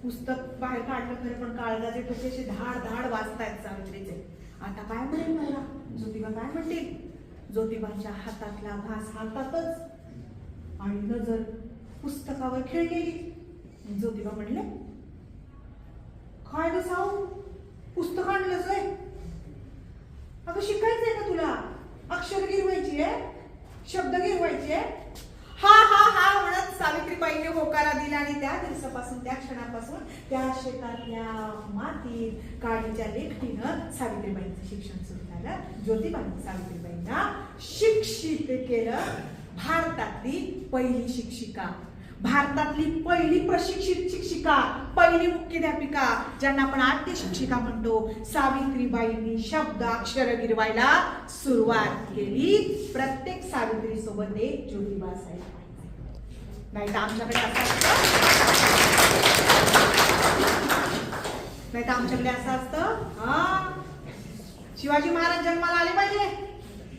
Speaker 1: पुस्तक बाहेर काढलं खरं, पण काळजाचे ठोकेचे धाड धाड वाजतायत सावित्रीचे. आता काय म्हणेल नवरा? ज्योतिबा काय म्हणतील? ज्योतिबांच्या हातातला घास हातातच आणि नजर पुस्तकावर खेळलेली. ज्योतिबा म्हणले, काय ग साऊ, पुस्तक आणलंच आहे? अगं शिकायचंय का तुला? अक्षर गिरवायची आहे, शब्द गिरवायचे आहे. हा हा हा म्हणत सावित्रीबाईंनी होकारा दिला आणि त्या दिवसापासून, त्या क्षणापासून त्या शेतातल्या मातीत काळीच्या लेखणीनं सावित्रीबाईंचं शिक्षण सुरू झालं. ज्योतिबांनी सावित्रीबाईंना शिक्षित केलं. भारतातली पहिली शिक्षिका, भारतातली पहिली प्रशिक्षित शिक्षिका, पहिली मुख्याध्यापिका, ज्यांना आपण आद्य शिक्षिका म्हणतो, सावित्रीबाईंनी शब्द अक्षर गिरवायला सुरुवात केली. प्रत्येक सावित्री सोबत एक ज्योतिबा असायला पाहिजे. नाही तर आमच्याकडे असं असतं, हा शिवाजी महाराज जन्माला आले पाहिजे,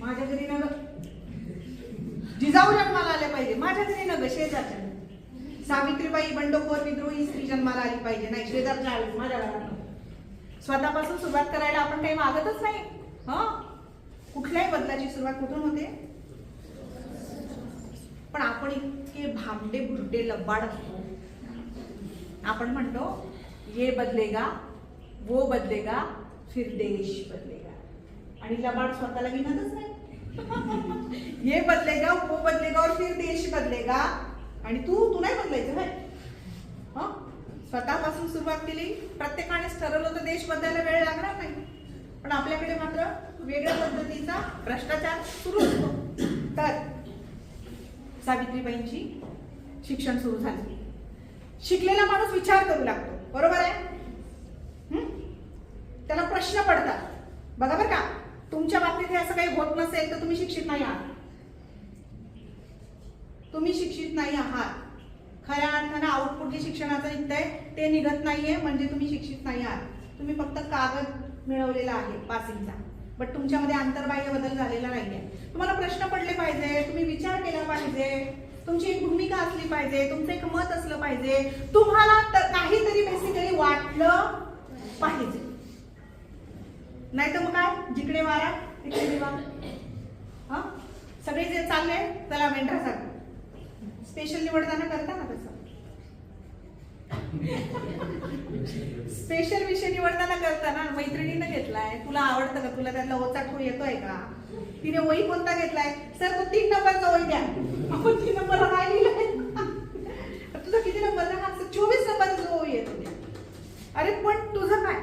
Speaker 1: माझ्या घरी न जिजाऊ जन्माला आले पाहिजे, माझ्या घरी न शेजारच्या. सावित्रीबाई बंडखोर विद्रोही स्त्री जन्माला आली पाहिजे, नाही शेजारच्या आली माझ्या घरात. स्वतःपासून सुरुवात करायला आपण काही मागतच नाही. कुठल्याही बदलाची सुरुवात कुठून होते? पण आपण इतके भामटे भुरटे लबाड असतो. आपण म्हणतो ये बदलेगा वो बदलेगा फिर देश बदलेगा, आणि लबाड स्वतःला विनतच नाही. ये बदलेगा वो बदलेगा और फिर देश बदलेगा, आणि तू नाही बदलायचं काय? स्वतःपासून सुरुवात केली. प्रत्येकानेच ठरवलं तर देश बदलायला वेळ लागणार नाही, पण आपल्याकडे मात्र वेगळ्या पद्धतीचा भ्रष्टाचार सुरू असतो. तर सावित्रीबाईंची शिक्षण सुरू झाले. शिकलेला माणूस विचार करू लागतो, बरोबर आहे? त्याला प्रश्न पडतात. बघा बरं का, तुमच्या बाबतीत हे असं काही होत नसेल तर तुम्ही शिक्षित नाही आहात. तुम्ही शिक्षित नाही आहात. खऱ्या अर्थानं आउटपुट जे शिक्षणाचं निघतंय ते निघत नाहीये, म्हणजे तुम्ही शिक्षित नाही आहात. तुम्ही फक्त कागद मिळवलेला आहे पासिंगचा, बट तुमच्यामध्ये अंतर्बाह्य बदल झालेला नाहीये. तुम्हाला प्रश्न पडले पाहिजे, तुम्ही विचार केला पाहिजे, तुमची एक भूमिका असली पाहिजे, तुमचं एक मत असलं पाहिजे, तुम्हाला काहीतरी बेसिकली वाटलं पाहिजे. नाही तर मग काय, जिकडे वारा तिकडे दिवा. सगळे जे चालले त्याला मेंढरासारखं. स्पेशल निवडताना करता ना तसं, स्पेशल विषय निवडताना करताना मैत्रिणीनं घेतलाय, तुला आवडतं का, तुला त्यातला ओचाटो येतोय का, तिने वही कोणता घेतलाय, सर तो 3 नंबरचा वही द्या. आपण 3 नंबरला काय लिहिलंय, तुझा किती नंबरचा? 24 नंबरचा वही येतो. अरे पण तुझं काय?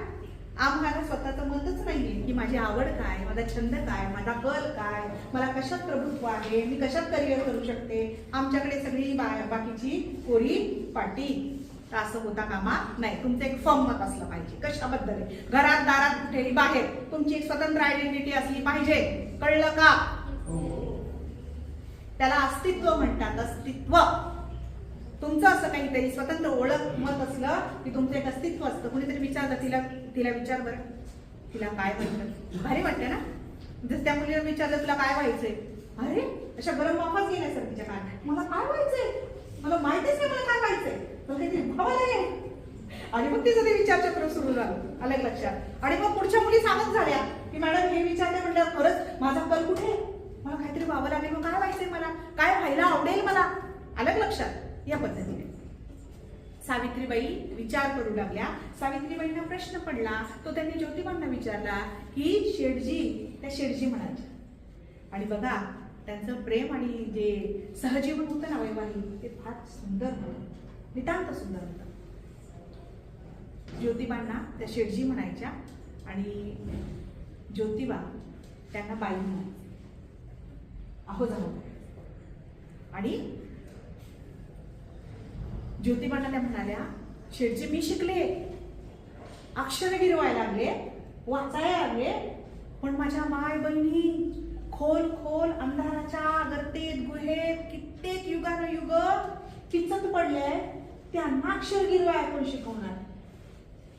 Speaker 1: आम्हाला स्वतःचं मतच नाहीये की माझी आवड काय, माझा छंद काय, माझा कल काय, मला कशात प्रभुत्व आहे, मी कशात करिअर करू शकते. आमच्याकडे सगळी बाकीची कोरी पाटी. असं होता कामा नाही. तुमचं एक फर्म मत असलं पाहिजे कशाबद्दल, घरात दारात कुठेही बाहेर तुमची एक स्वतंत्र आयडेंटिटी असली पाहिजे. कळलं का? त्याला अस्तित्व म्हणतात. अस्तित्व. तुमचं असं काहीतरी स्वतंत्र ओळख मत असलं की तुमचं एक अस्तित्व असतं. कुणीतरी विचारलं तिला विचार बरं, तिला काय वाटतं? भारी वाटतं ना. जर त्या मुलीला विचारलं तुला काय व्हायचंय, अरे अशा गरम वाफाच गेल्यासारखीच्या काय, मला काय व्हायचंय, मला माहितीच नाही मला काय व्हायचंय, मला काहीतरी व्हावं लागेल. आणि मग तिचं ते विचारचक्र सुरू झालं. आलं लक्षात? आणि मग पुढच्या मुली सांगत झाल्या की मॅडम हे विचारते म्हटलं खरंच माझा कल कुठे, मला काहीतरी व्हावं लागेल, मग काय व्हायचंय, मला काय व्हायला आवडेल मला. आलं लक्षात? या पद्धतीने सावित्रीबाई विचार करू लागल्या. सावित्रीबाईंना प्रश्न पडला, तो त्यांनी ज्योतिबांना विचारला की शेठजी, त्या शेठजी म्हणायच्या. आणि बघा त्यांचं प्रेम आणि जे सहजीवन होतं ना वैवाहिक, ते फार सुंदर होतं, नितांत सुंदर होतं. ज्योतिबांना त्या शेठजी म्हणायच्या आणि ज्योतिबा त्यांना बाई म्हणायचे, अहो जाऊ. आणि ज्योतिबांना त्या म्हणाल्या, शेठजी मी शिकले, अक्षर गिरवायला लागले, वाचायला लागले, पण माझ्या माय बहिणी खोल खोल अंधाराच्या गर्तेत गुहेत कित्येक युगानुयुग चिचत पडले, त्यांना अक्षर गिरवायला कोण शिकवणार?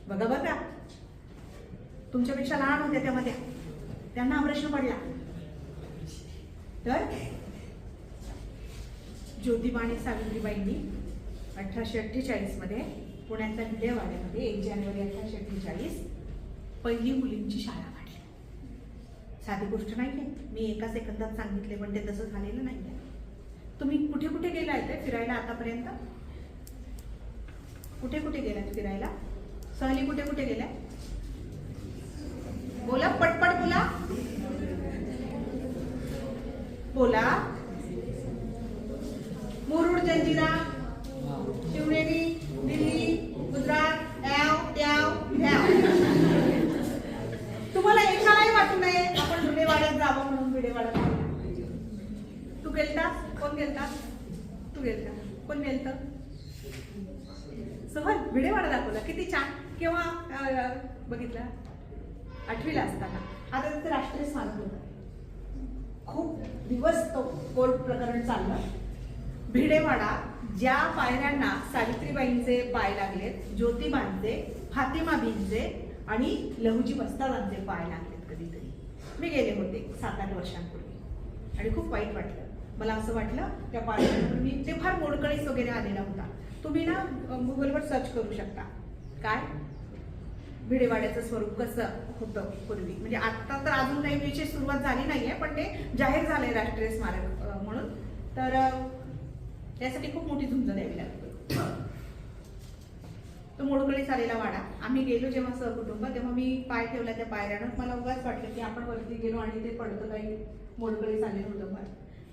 Speaker 1: बघा बघा, तुमच्यापेक्षा लहान होत्या त्यामध्ये, त्यांना हा प्रश्न पडला. तर ज्योतिबा आणि सावित्रीबाईंनी 1848 मध्ये पुण्यातल्या भिडेवाड्यामध्ये 1 जानेवारी 1848 पहिली मुलींची शाळा काढली. साधी गोष्ट नाहीये, मी एका सेकंदात सांगितले, पण ते तसं झालेलं नाहीये. तुम्ही कुठे कुठे गेलाय ते फिरायला आतापर्यंत? कुठे कुठे गेलात फिरायला? सहली कुठे कुठे गेलाय? बोला, पटपट बोला, बोला. मुरुड, जंजिरा, शिवनेरी, दिल्ली, गुजरात, तुम्हाला एकालाही वाटू नये आपण भिडेवाड्यात जावं म्हणून भिडेवाड्यात. तू गेलता? कोण गेलता? तू गेलता? कोण गेलत? सहल भिडेवाडा दाखवला, किती छान. केव्हा बघितला? 8वीला असताना. आता तिथे राष्ट्रीय स्मारक होतं. खूप दिवस तो कोर्ट प्रकरण चाललं. भिडेवाडा ज्या पायऱ्यांना सावित्रीबाईंचे पाय लागलेत, ज्योतिबांचे, फातिमाबींचे आणि लहुजी वस्तादांचे पाय लागलेत कधीतरी. मी गेले होते 7-8 वर्षांपूर्वी आणि खूप वाईट वाटलं. मला असं वाटलं त्या पायऱ्यांवर मी, ते फार मोडकळीस वगैरे आलेला होता. तुम्ही ना गुगलवर सर्च करू शकता, काय भिडेवाड्याचं स्वरूप कसं होतं पूर्वी. म्हणजे आता तर अजून काही विशेष सुरुवात झाली नाहीये, पण ते जाहीर झालंय राष्ट्रीय स्मारक म्हणून. तर त्यासाठी खूप मोठी झुंज द्यावी लागते. तो मोडकळीस आलेला वाडा. आम्ही गेलो जेव्हा सहकुटुंब, तेव्हा मी पाय ठेवला त्या पायऱ्यानं. मला उगाच वाटलं की आपण वरती गेलो आणि ते पडतं, काही मोडकळीस आलेलं होतं पाय,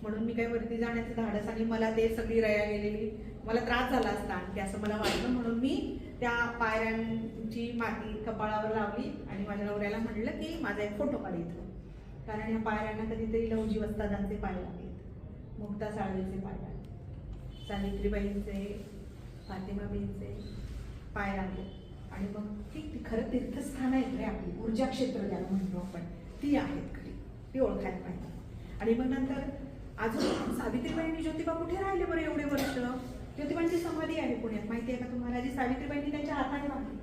Speaker 1: म्हणून मी काही वरती जाण्याचं धाडस, आणि मला ते सगळी रया गेलेली, मला त्रास झाला असता आणखी असं मला वाटलं. म्हणून मी त्या पायऱ्यांची माती कपाळावर लावली आणि माझ्या नवऱ्याला म्हणलं की माझा एक फोटो काढ इथं, कारण या पायऱ्यांना कधीतरी लहुजी वस्तादांचे पाय लागलेत, मुक्ता साळवेचे पाय लागले, सावित्रीबाईंचे, फातिमाबाईंचे पाय लागले. आणि मग ती खरं तीर्थस्थान आहेत रे आपली, ऊर्जा क्षेत्र ज्याला म्हणतो आपण, ती आहेत खरी, ती ओळखायला पाहिजे. आणि मग नंतर अजून सावित्रीबाईंनी ज्योतिबा कुठे राहिले बरं एवढे वर्ष? ज्योतिबांची समाधी आहे पुण्यात, माहिती आहे का तुम्हाला? जी सावित्रीबाईंनी त्यांच्या हाताने बांधली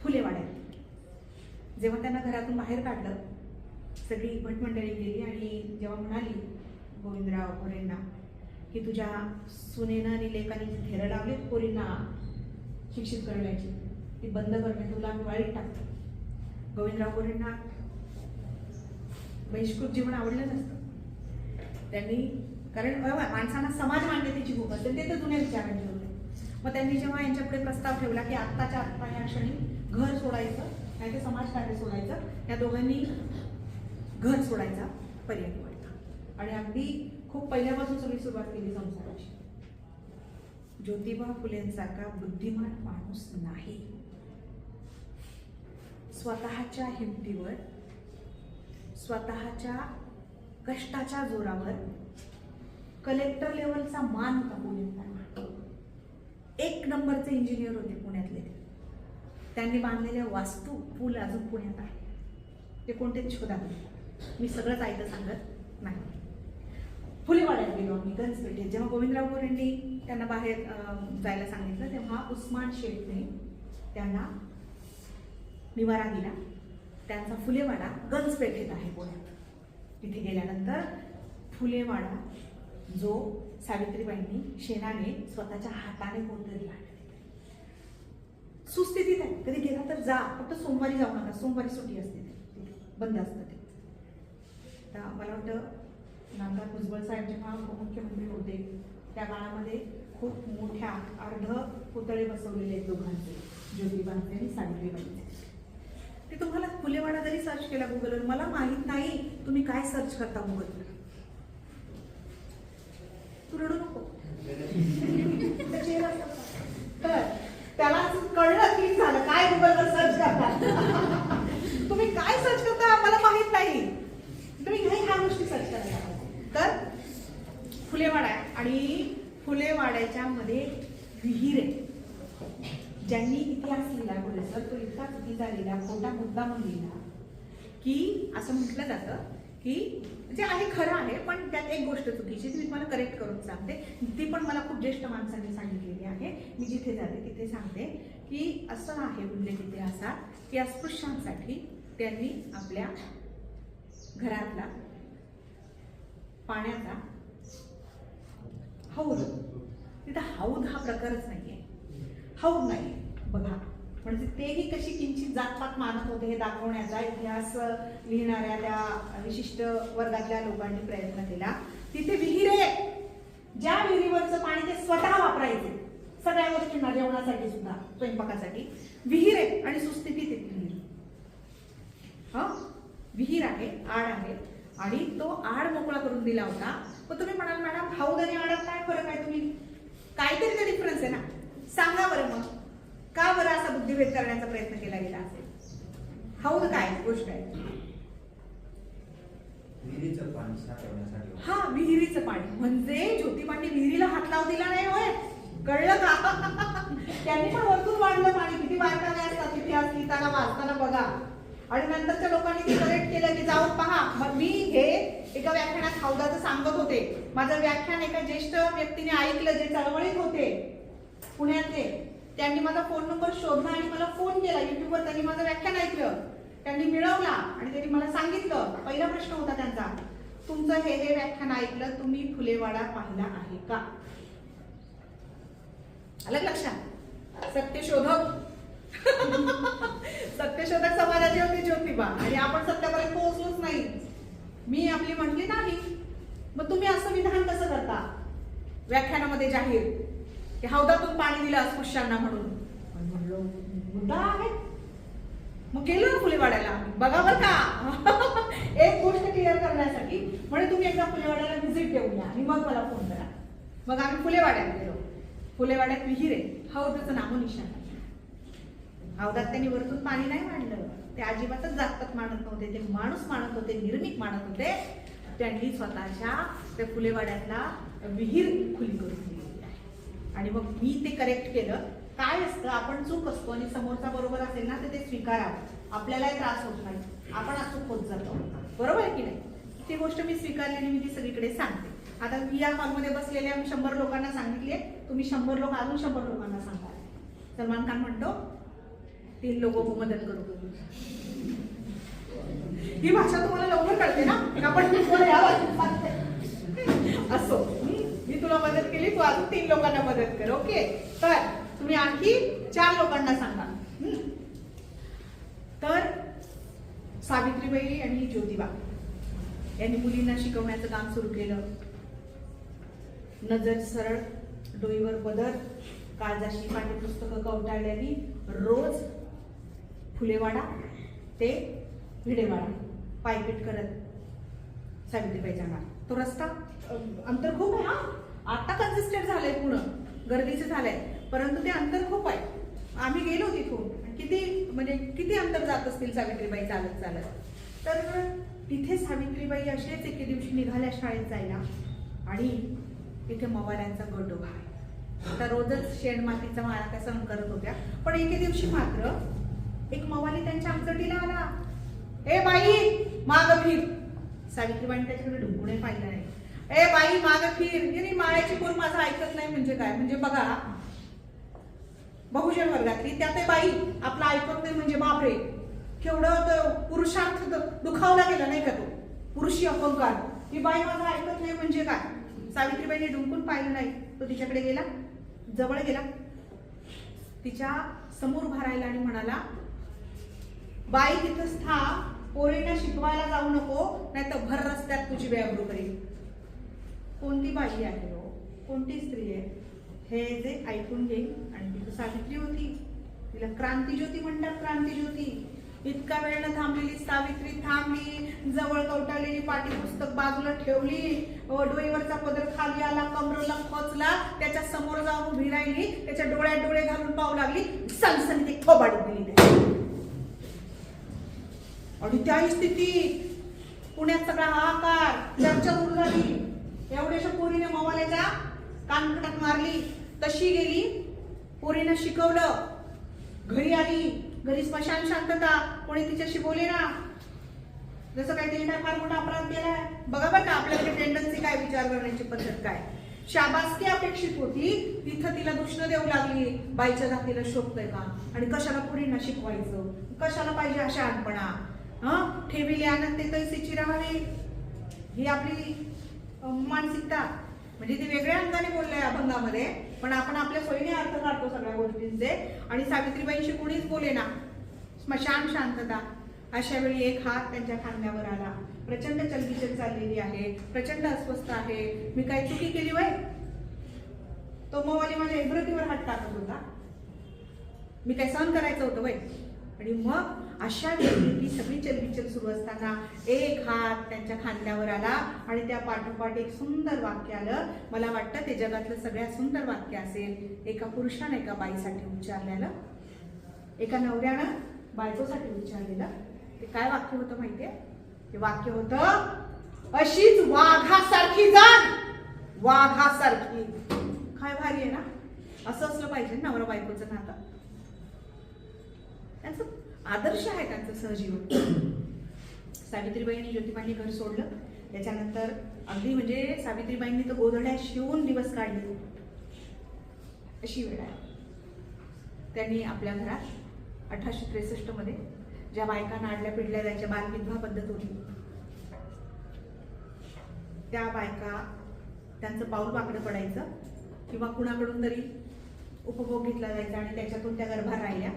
Speaker 1: फुलेवाड्यात. जेव्हा त्यांना घरातून बाहेर काढलं, सगळी भटमंडळी गेली आणि जेव्हा म्हणाली गोविंदराव गोरेंना की तुझ्या सुनेनं आणि लेकाने जी थेरं लावलीत पोरींना शिक्षित करण्याची, ती बंद करणे, तुला आम्ही वाळीत टाकतो. गोविंदराव गोरेंना बहिष्कृत जीवन आवडलं नसतं. त्यांनी, कारण माणसांना समाज मान्यतेची भूक असते, ते तर जुन्या विचारांचे होते. मग त्यांनी जेव्हा यांच्यापुढे प्रस्ताव ठेवला की आत्ताच्या आत्ता या क्षणी घर सोडायचं नाही ते समाज कार्य सोडायचं, या दोघांनी घर सोडायचा पर्याय निवडला आणि अगदी खूप पहिल्यापासून सगळी सुरुवात केली संसाराची. ज्योतिबा फुलेंसारखा बुद्धिमान माणूस नाही. स्वतःच्या हिमतीवर, स्वतःच्या कष्टाच्या जोरावर कलेक्टर लेवलचा मान होता फुलेंना. 1 नंबरचे इंजिनियर होते पुण्यातले. त्यांनी बांधलेले वास्तू पूल अजून पुण्यात आहे. ते कोणतेच शोधा, मी सगळंच ऐकत सांगत नाही. फुलेवाड्यात गेलो आम्ही गंजपेठेत. जेव्हा गोविंदराव गोरेंनी त्यांना बाहेर जायला सांगितलं, तेव्हा उस्मान शेखने त्यांना निवारा दिला. त्यांचा फुलेवाडा गंजपेठेत आहे पुण्यात. तिथे गेल्यानंतर फुलेवाडा जो सावित्रीबाईंनी शेणाने स्वतःच्या हाताने कोणतरी लागला, सुस्थितीत आहे. कधी गेला तर जा, फक्त सोमवारी जाऊ नका, सोमवारी सुट्टी असते, तिथे बंद असतं ते. तर मला वाटतं नामदार भुजबळ साहेब जेव्हा उपमुख्यमंत्री होते त्या काळामध्ये खूप मोठ्या अर्ध पुतळे बसवलेले आहेत दोघांचे, ज्योतिबांचे आणि सावित्रीबाईंचे. ते तुम्हाला फुलेवाडा जरी सर्च केला गुगलवर, मला माहित नाही तुम्ही काय सर्च करता गुगलवर, तू रडू नको. तर त्याला कळलं की झालं गुगलवर सर्च करता. तुम्ही काय सर्च करता मला माहित नाही. तुम्ही ह्या गोष्टी सर्च करायला पाहिजे. तर फुलेवाडा आहे आणि फुलेवाड्याच्या मध्ये विहीर आहे. ज्यांनी इतिहास लिहिला बोलायचं तो इतका चुकीचा लिहिला, खोटा मुद्दा म्हणून लिहिला की असं म्हटलं जातं की जे आहे खरं आहे पण त्यात एक गोष्ट चुकीची ती मी तुम्हाला करेक्ट करून सांगते. ती पण मला खूप ज्येष्ठ माणसांनी सांगितलेली आहे. मी जिथे जाते तिथे सांगते की असं आहे उल्लेख इतिहासात की अस्पृश्यांसाठी त्यांनी आपल्या घरातला पाण्याचा हौद, तिथं हौद हा प्रकारच नाहीये, हौद नाही बघा. म्हणजे तेही कशी किंचित जातपात मानत होते हे दाखवण्याचा इतिहास लिहिणाऱ्या त्या विशिष्ट वर्गातल्या लोकांनी प्रयत्न केला. तिथे विहीर आहे, ज्या विहिरीवरचं पाणी ते स्वतः वापरायचे सगळ्या गोष्टींना, जेवणासाठी सुद्धा, स्वयंपाकासाठी विहीर आहे आणि सुस्थितीत आहे विहीर. हा विहीर आहे, आड आहे आणि तो आड मोकळा करून दिला होता. मग तुम्ही म्हणाल मॅडम हौद आणि आडात काय फरक आहे, तुम्ही काहीतरी तर डिफरन्स आहे ना, सांगा बरं. मग का बरं असा बुद्धिभेद करण्याचा प्रयत्न केला गेला असेल? हौद काय गोष्ट आहे?
Speaker 3: विहिरीचं पाणी साठवण्यासाठी.
Speaker 1: हा विहिरीचं पाणी म्हणजे ज्योतिबांनी विहिरीला हात लावू दिला नाही होय, कळलं का? त्यांनी पण वरतून वाढलं पाणी. किती बारकावे असतात इतिहास लिहिताना वाचताना बघा. आणि नंतरच्या लोकांनी ते करेक्ट केलं की जाऊन पहा. मी हे एका व्याख्यानात हौदाचं सांगत होते. माझं व्याख्यान एका ज्येष्ठ व्यक्तीने ऐकलं जे चळवळीत होते पुण्यातले. त्यांनी माझा फोन नंबर शोधला आणि मला फोन केला. युट्यूबवर त्यांनी माझं व्याख्यान ऐकलं, त्यांनी मिळवला आणि त्यांनी मला सांगितलं. पहिला प्रश्न होता त्यांचा, तुमचं हे व्याख्यान ऐकलं, तुम्ही फुलेवाडा पाहिला आहे का? आलं लक्षात? सत्यशोधक सत्यशोधक समाजाची होती ज्योतिबा आणि आपण सत्यापर्यंत पोहोचलोच नाही. मी आपली म्हटली नाही. मग तुम्ही असं विधान कसं करता व्याख्यानामध्ये जाहीर की हौदातून पाणी दिलं अस्पृश्यांना म्हणून? म्हणलो मुद्दा आहे. मग गेलो ना फुलेवाड्याला, बघा बरं का. एक गोष्ट क्लिअर करण्यासाठी म्हणजे तुम्ही एकदा फुलेवाड्याला व्हिजिट देऊन या आणि मग मला फोन करा. मग आम्ही फुलेवाड्यात गेलो. फुलेवाड्यात विहीर आहे, हौदाचं नामोनिशाण. हौदात त्यांनी वरतून पाणी नाही मांडलं, ते अजिबातच जातपात मानत नव्हते, ते माणूस मानत होते, निर्मिक मानत होते. त्यांनी स्वतःच्या त्या फुलेवाड्यातला विहीर खुली करून दिली आहे. आणि मग मी ते करेक्ट केलं. काय असतं, आपण चूक असतो आणि समोरचा बरोबर असेल ना तर ते स्वीकारावं. आपल्यालाही त्रास होत नाही, आपण अचूक होत जातो, बरोबर आहे की नाही? ती गोष्ट मी स्वीकारली आणि मी ती सगळीकडे सांगते. आता मी या हॉलमध्ये बसलेल्या 100 लोकांना सांगितले, तुम्ही 100 लोक अजून 100 लोकांना सांगा. सलमान खान म्हणतो 3 लोगों को मदत करू. ही भाषा तुम्हाला लवकर कळते ना, आपण असो. मी तुला मदत केली, तू अजून 3 लोकांना मदत कर. ओके, तर तुम्ही आणखी 4 लोकांना सांगा. तर सावित्रीबाई आणि ज्योतिबा यांनी मुलींना शिकवण्याचं काम सुरू केलं. नजर सरळ, डोईवर पदर, काळजाशी पाठ्यपुस्तकं कवटाळल्याने रोज फुलेवाडा ते भिडेवाडा पायपीट करत सावित्रीबाई जाणार. तो रस्ता अंतर खूप आहे. हा आता कन्सिस्टंट झालंय, पुणे गर्दीचं झालंय, परंतु ते अंतर खूप आहे. आम्ही गेलो तिथून, किती अंतर जात असतील सावित्रीबाई चालत चालत. तर तिथे सावित्रीबाई असेच एके दिवशी निघाल्या शाळेत जायला आणि तिथे मवाल्यांचा गट उभा आहे. तर रोजच शेण मातीचा मारा त्या सहन करत होत्या, पण एके दिवशी मात्र एक मवाली त्यांच्या आमचटीला आला. ए बाई माग फिर. सावित्रीबाईंनी त्याच्याकडे ढुंकूने पाहिलं नाही. ए बाई माग फिर. माळ्याची पोर माझं ऐकत नाही म्हणजे काय? म्हणजे बघा, बहुजन वर्गातली त्यात बाई आपला ऐकत नाही म्हणजे बापरे, केवढं पुरुषार्थ दुखावला गेला नाही का तो पुरुषी अहंकार. ही बाई माझं ऐकत नाही म्हणजे काय? सावित्रीबाईंनी ढुंकून पाहिलं नाही. तो तिच्याकडे गेला, जवळ गेला, तिच्या समोर उभा राहिला आणि म्हणाला, बाई तिथंच थांब, पोरींना शिकवायला जाऊ नको, नाही तर भर रस्त्यात तुझी बेअब्रू करील. कोणती बाई आहे हो, कोणती स्त्री आहे? हे जे ऐकून घेईल. आणि तिथं सावित्री होती, तिला क्रांती ज्योती म्हणतात. क्रांती ज्योती इतका वेळ न थांबलेली सावित्री थांबली, जवळ कवटाळलेली पाटी पुस्तक बाजूला ठेवली, डोईवरचा पदर खाली आला, कमरेला खोचला, त्याच्या समोर जाऊन उभी राहिली, त्याच्या डोळ्यात डोळे घालून पाहू लागली, सनसनीत एक थोबाडीत दिली त्याची. आणि त्या स्थितीत पुण्यात सगळा हाहाकार, चर्चा सुरू झाली. एवढ्याशा पोरीने मवाल्याच्या कानफटात मारली. तशी गेली, पोरीनं शिकवलं, घरी आली, घरी स्मशान शांतता, कोणी तिच्याशी बोले ना, जसं काही तिने काय फार मोठा अपराध केलाय. बघा बरं का आपल्याकडे टेंडन्सी काय, विचार करण्याची पद्धत काय. शाबासकी अपेक्षित होती, तिथं तिला दुष्ण देऊ लागली. बाईच्या जातीला शोभतंय का, आणि कशाला पोरींना शिकवायचं, कशाला पाहिजे हा शहाणपणा, ठेविले आनंद ते तैसीची राहावी, ही आपली मानसिकता. म्हणजे ती वेगळ्या अंगाने बोलले अभंगामध्ये, पण आपण आपल्या सोयीने अर्थ काढतो सगळ्या गोष्टींचे. आणि सावित्रीबाईंशी कोणीच बोले ना, स्मशान शांतता. अशा वेळी एक हात त्यांच्या खांद्यावर आला. प्रचंड चलबिचल चाललेली आहे, प्रचंड अस्वस्थ आहे. मी काय चुकी केली वय? तो मवाली माझ्या इब्रतीवर हात टाकत होता, मी काय सहन करायचं होतं वय? आणि मग अशा वेळी ती सगळी चलबिचल सुरू असताना एक हात त्यांच्या खांद्यावर आला आणि त्या पाठोपाठ एक सुंदर वाक्य आलं. मला वाटतं ते जगातलं सगळ्यात सुंदर वाक्य असेल, एका पुरुषाने एका बाईसाठी उच्चारलेलं, एका नवऱ्यानं बायकोसाठी उच्चारलेलं. ते काय वाक्य होतं माहितीये? ते वाक्य होतं, अशीच वाघासारखी जाण, वाघासारखी. काय भारी आहे ना. असं असलं पाहिजे नवरा बायकोचं नातं. त्यांचं आदर्श आहे त्यांचं सहजीवन. सावित्रीबाईंनी ज्योतिबांनी घर सोडलं, त्याच्यानंतर अगदी म्हणजे सावित्रीबाईंनी तर गोधड्या शिवून दिवस काढले. अशी वेळ आहे. त्यांनी आपल्या घरात 1863 मध्ये ज्या बायका नाडल्या पिडल्या जायच्या, बालविधवा पद्धत होती, त्या बायका त्यांचं पाऊल वाकडं पडायचं किंवा कुणाकडून तरी उपभोग घेतला जायचा आणि त्याच्यातून त्या गर्भात राहिल्या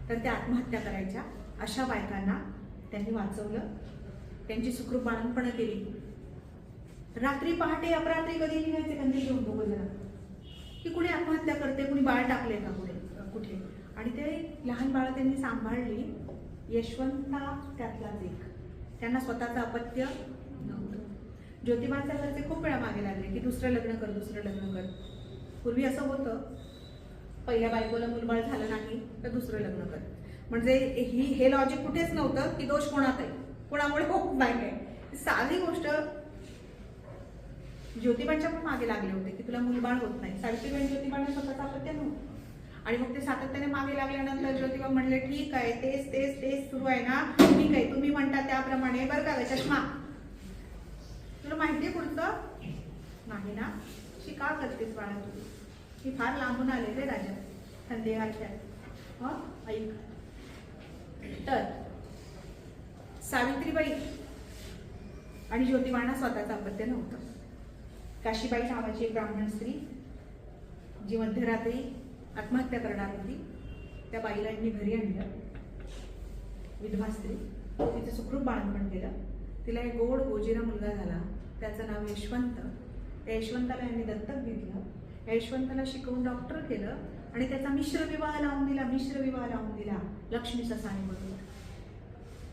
Speaker 1: तर त्या आत्महत्या करायच्या. अशा बायकांना त्यांनी वाचवलं, त्यांची सुखरूप बाळंतपणं केली. रात्री पहाटे अपरात्री कधी निघायचे कंदी घेऊन दोघं जण, की कुणी आत्महत्या करते, कुणी बाळ टाकले का कुठे. आणि ते लहान बाळं त्यांनी सांभाळली. यशवंता त्यातलाच एक. त्यांना स्वतःचं अपत्य नव्हतं. ज्योतिबांच्या घरचे खूप वेळा मागे लागले की दुसरं लग्न कर, दुसरं लग्न कर. पूर्वी असं होतं, पहिल्या बायकोला मुलबाळ झालं नाही तर दुसरं लग्न कर. म्हणजे हे लॉजिक कुठेच नव्हतं की दोष कोणात आहे, कोणामुळे होत नाही. साधी गोष्ट ज्योतिबांच्या पण मागे लागले होते की तुला मुलबाळ होत नाही. सावित्रीबाई ज्योतिबांना स्वतःचं अपत्य नव्हतं. आणि मग ते सातत्याने मागे लागल्यानंतर ज्योतिबा म्हणले, ठीक आहे, तेच तेच तेच सुरू आहे ना, ठीक आहे, तुम्ही म्हणता त्याप्रमाणे. बरं का चष्मा, तुला माहितीये पुढचं नाही ना, शी का करतेस बाळा तू? ही फार लांबून आले रे राजा, थंडी घालत्यात. ऐक. तर सावित्रीबाई आणि ज्योतिबांना स्वतःचं अपत्य नव्हतं. काशीबाई नावाची एक ब्राह्मण स्त्री जी मध्यरात्री आत्महत्या करणार होती, त्या बाईला यांनी घरी आणलं. विधवा स्त्री, तिचं सुखरूप बाळंतपण केलं. तिला एक गोड गोजिरा मुलगा झाला, त्याचं नाव यशवंत. त्या यशवंताला यांनी दत्तक घेतलं. या यशवंताला शिकवून डॉक्टर केलं आणि त्याचा मिश्र विवाह लावून दिला. लक्ष्मी ससानीमधून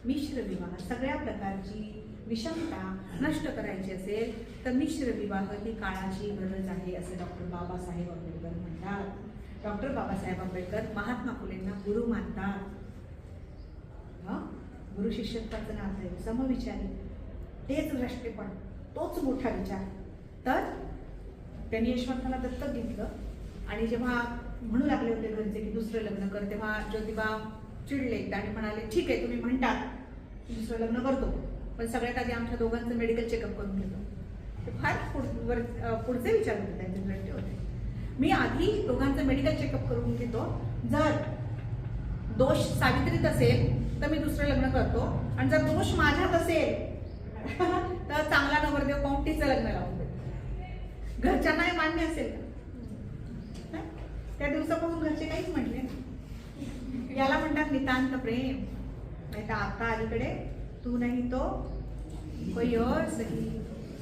Speaker 1: मिश्र विवाह. सगळ्या प्रकारची विषमता नष्ट करायची असेल तर मिश्र विवाह ही काळाची गरज आहे, असं डॉक्टर बाबासाहेब आंबेडकर म्हणतात. डॉक्टर बाबासाहेब आंबेडकर महात्मा फुलेंना गुरु मानतात. गुरु शिष्यत्वाचं नातं आहे, समविचारी, तेच राष्ट्रीयपण, तोच मोठा विचार. तर त्यांनी यशवंताला दत्तक घेतलं आणि जेव्हा म्हणू लागले होते घरचे की दुसरं लग्न कर, तेव्हा ज्योतिबा चिडले आणि म्हणाले, ठीक आहे, तुम्ही म्हणतात दुसरं लग्न करतो, पण सगळ्यात आधी आमच्या दोघांचं मेडिकल चेकअप करून घेतो. ते फार पुढचे विचार होते त्यांचे दृष्टी होते. मी आधी दोघांचं मेडिकल चेकअप करून घेतो, जर दोष सावित्रीत असेल तर मी दुसरं लग्न करतो, आणि जर दोष माझ्यात असेल तर चांगला नवरदेव पाहून तिचं लग्न लावून देतो. घरच्यांना हे मान्य असेल का? त्या दिवसापासून घरचे काहीच म्हटले. याला म्हणतात नितांत प्रेम. नाही तर आता अलीकडे तू नाही तो कोई और सही,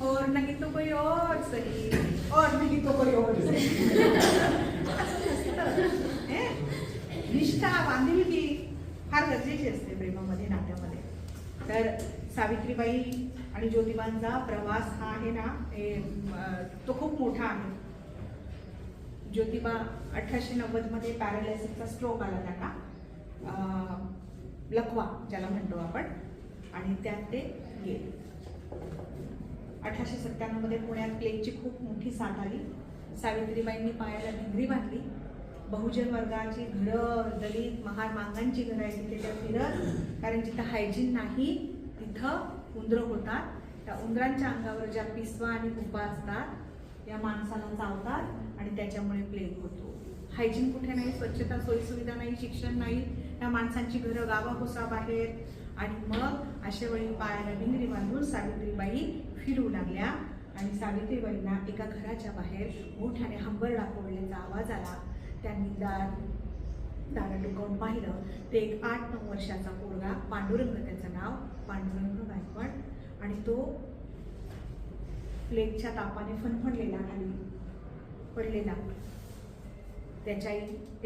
Speaker 1: और नहीं तो कोई और सही, और नहीं तो कोई और सही. निष्ठा, बांधिलकी फार गरजेची असते प्रेमामध्ये, नात्यामध्ये. तर सावित्रीबाई आणि ज्योतिबांचा प्रवास हा आहे ना, तो खूप मोठा आहे. ज्योतिबा 1890 मध्ये पॅरालायसिसचा स्ट्रोक आला त्यांना, लकवा ज्याला म्हणतो आपण, आणि त्यात ते गेले. 1897 मध्ये पुण्यात प्लेगची खूप मोठी साथ आली. सावित्रीबाईंनी पायाला भिंगरी बांधली. बहुजन वर्गाची घरं, दलित महार मागांची घरं आहेत तिथे त्या फिरत, कारण जिथं हायजीन नाही तिथं उंदरं होतात. त्या उंदरांच्या अंगावर ज्या पिसवा आणि भुपा असतात या माणसाला चावतात आणि त्याच्यामुळे प्लेग होतो. हायजीन कुठे नाही, स्वच्छता सोयीसुविधा नाही, शिक्षण नाही, या माणसांची घरं गावाकुसाबाहेर. आणि मग अशा वेळी पायाला भिंगरी बांधून सावित्रीबाई फिरू लागल्या आणि सावित्रीबाईंना एका घराच्या बाहेर मोठ्याने हंबरडा फोडल्याचा आवाज आला. त्यांनी दार डुकावून पाहिलं. ते एक 8-9 वर्षाचा पोरगा, पांडुरंग त्याचं नाव, पांडुरंग गायकवाड, आणि तो प्लेगच्या तापाने फणफणलेला, खाली पडलेला. त्याच्या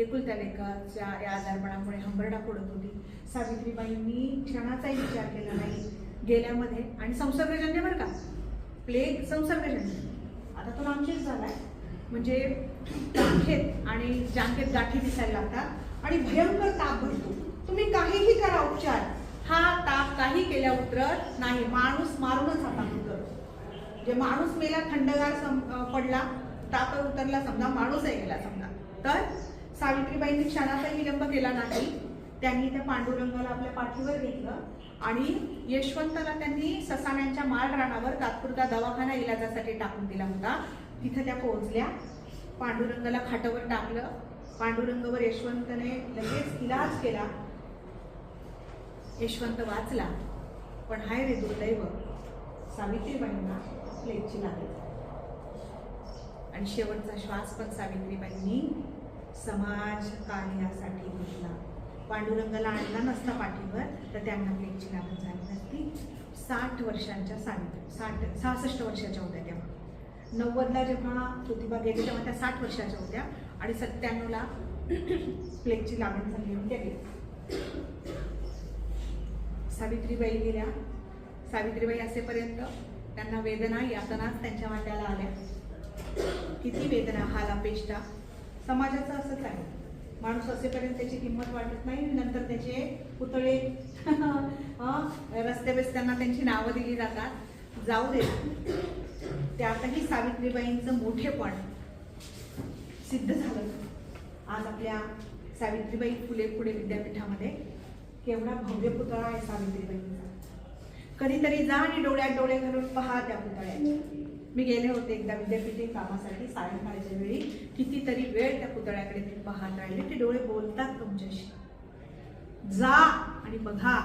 Speaker 1: एकुलत्या लेकाच्या या आजारपणामुळे हंबरडा फोडत होती. सावित्रीबाईंनी क्षणाचाही विचार केला नाही गेल्यामध्ये. आणि संसर्गजन्य बरं का, प्लेग संसर्गजन्य. आता तो नामशेष झालाय, म्हणजे टांखेत आणि जांघेत गाठी दिसायला लागतात आणि भयंकर ताप भरतो. तुम्ही काहीही करा उपचार, हा ताप काही केल्या उतरत नाही. माणूस मारूनच हा ताप उतरतो. जे माणूस मेला, थंडगार पडला, ताप उतरला समजा, माणूसही गेला समजा. तर सावित्रीबाईंनी क्षणाचाही विलंब केला नाही. त्यांनी त्या पांडुरंगाला आपल्या पाठीवर घेतलं आणि यशवंतला त्यांनी ससाण्यांच्या माळ रानावर तात्पुरता दवाखाना इलाजासाठी टाकून दिला होता. तिथं त्या पोहोचल्या. पांडुरंगाला खाटावर टाकलं. पांडुरंगावर यशवंतने लगेच इलाज केला. यशवंत वाचला. पण हाय रे दुर्दैव, सावित्रीबाईंना प्लेगची लागली आणि शेवटचा श्वास पण सावित्रीबाईंनी समाज कार्यासाठी घेतला. पांडुरंगाला आणला नसता पाठीवर तर त्यांना प्लेगची लागण झाली नसती. 60 वर्षांच्या 66 वर्षाच्या होत्या तेव्हा. 90ला जेव्हा ज्योतिबा गेले तेव्हा त्या 60 वर्षाच्या होत्या आणि 97ला प्लेगची लागण झाली आणि त्या गेल्या. सावित्रीबाई गेल्या. सावित्रीबाई असेपर्यंत त्यांना वेदना, यातनाच त्यांच्या वाट्याला आल्या. किती वेदना, हाल अपेष्टा. समाजाचं असंच आहे, माणूस असेपर्यंत त्याची किंमत वाटत नाही, नंतर त्याचे पुतळे रस्ते बेस्त्यांना त्यांची नावं दिली जातात. जाऊ दे, त्यातही सावित्रीबाईंचं मोठेपण सिद्ध झालं. आज आपल्या सावित्रीबाई फुले पुणे विद्यापीठामध्ये केवढा भव्य पुतळा आहे सावित्रीबाईंचा. कधीतरी जा आणि डोळ्यात डोळे घालून पहा त्या पुतळ्याचे. मी गेले होते एकदा विद्यापीठी कामासाठी सायंकाळच्या वेळी. कितीतरी वेळ त्या पुतळ्याकडे ते पाहत राहिले. ते डोळे बोलतात तुमच्याशी. जा आणि बघा,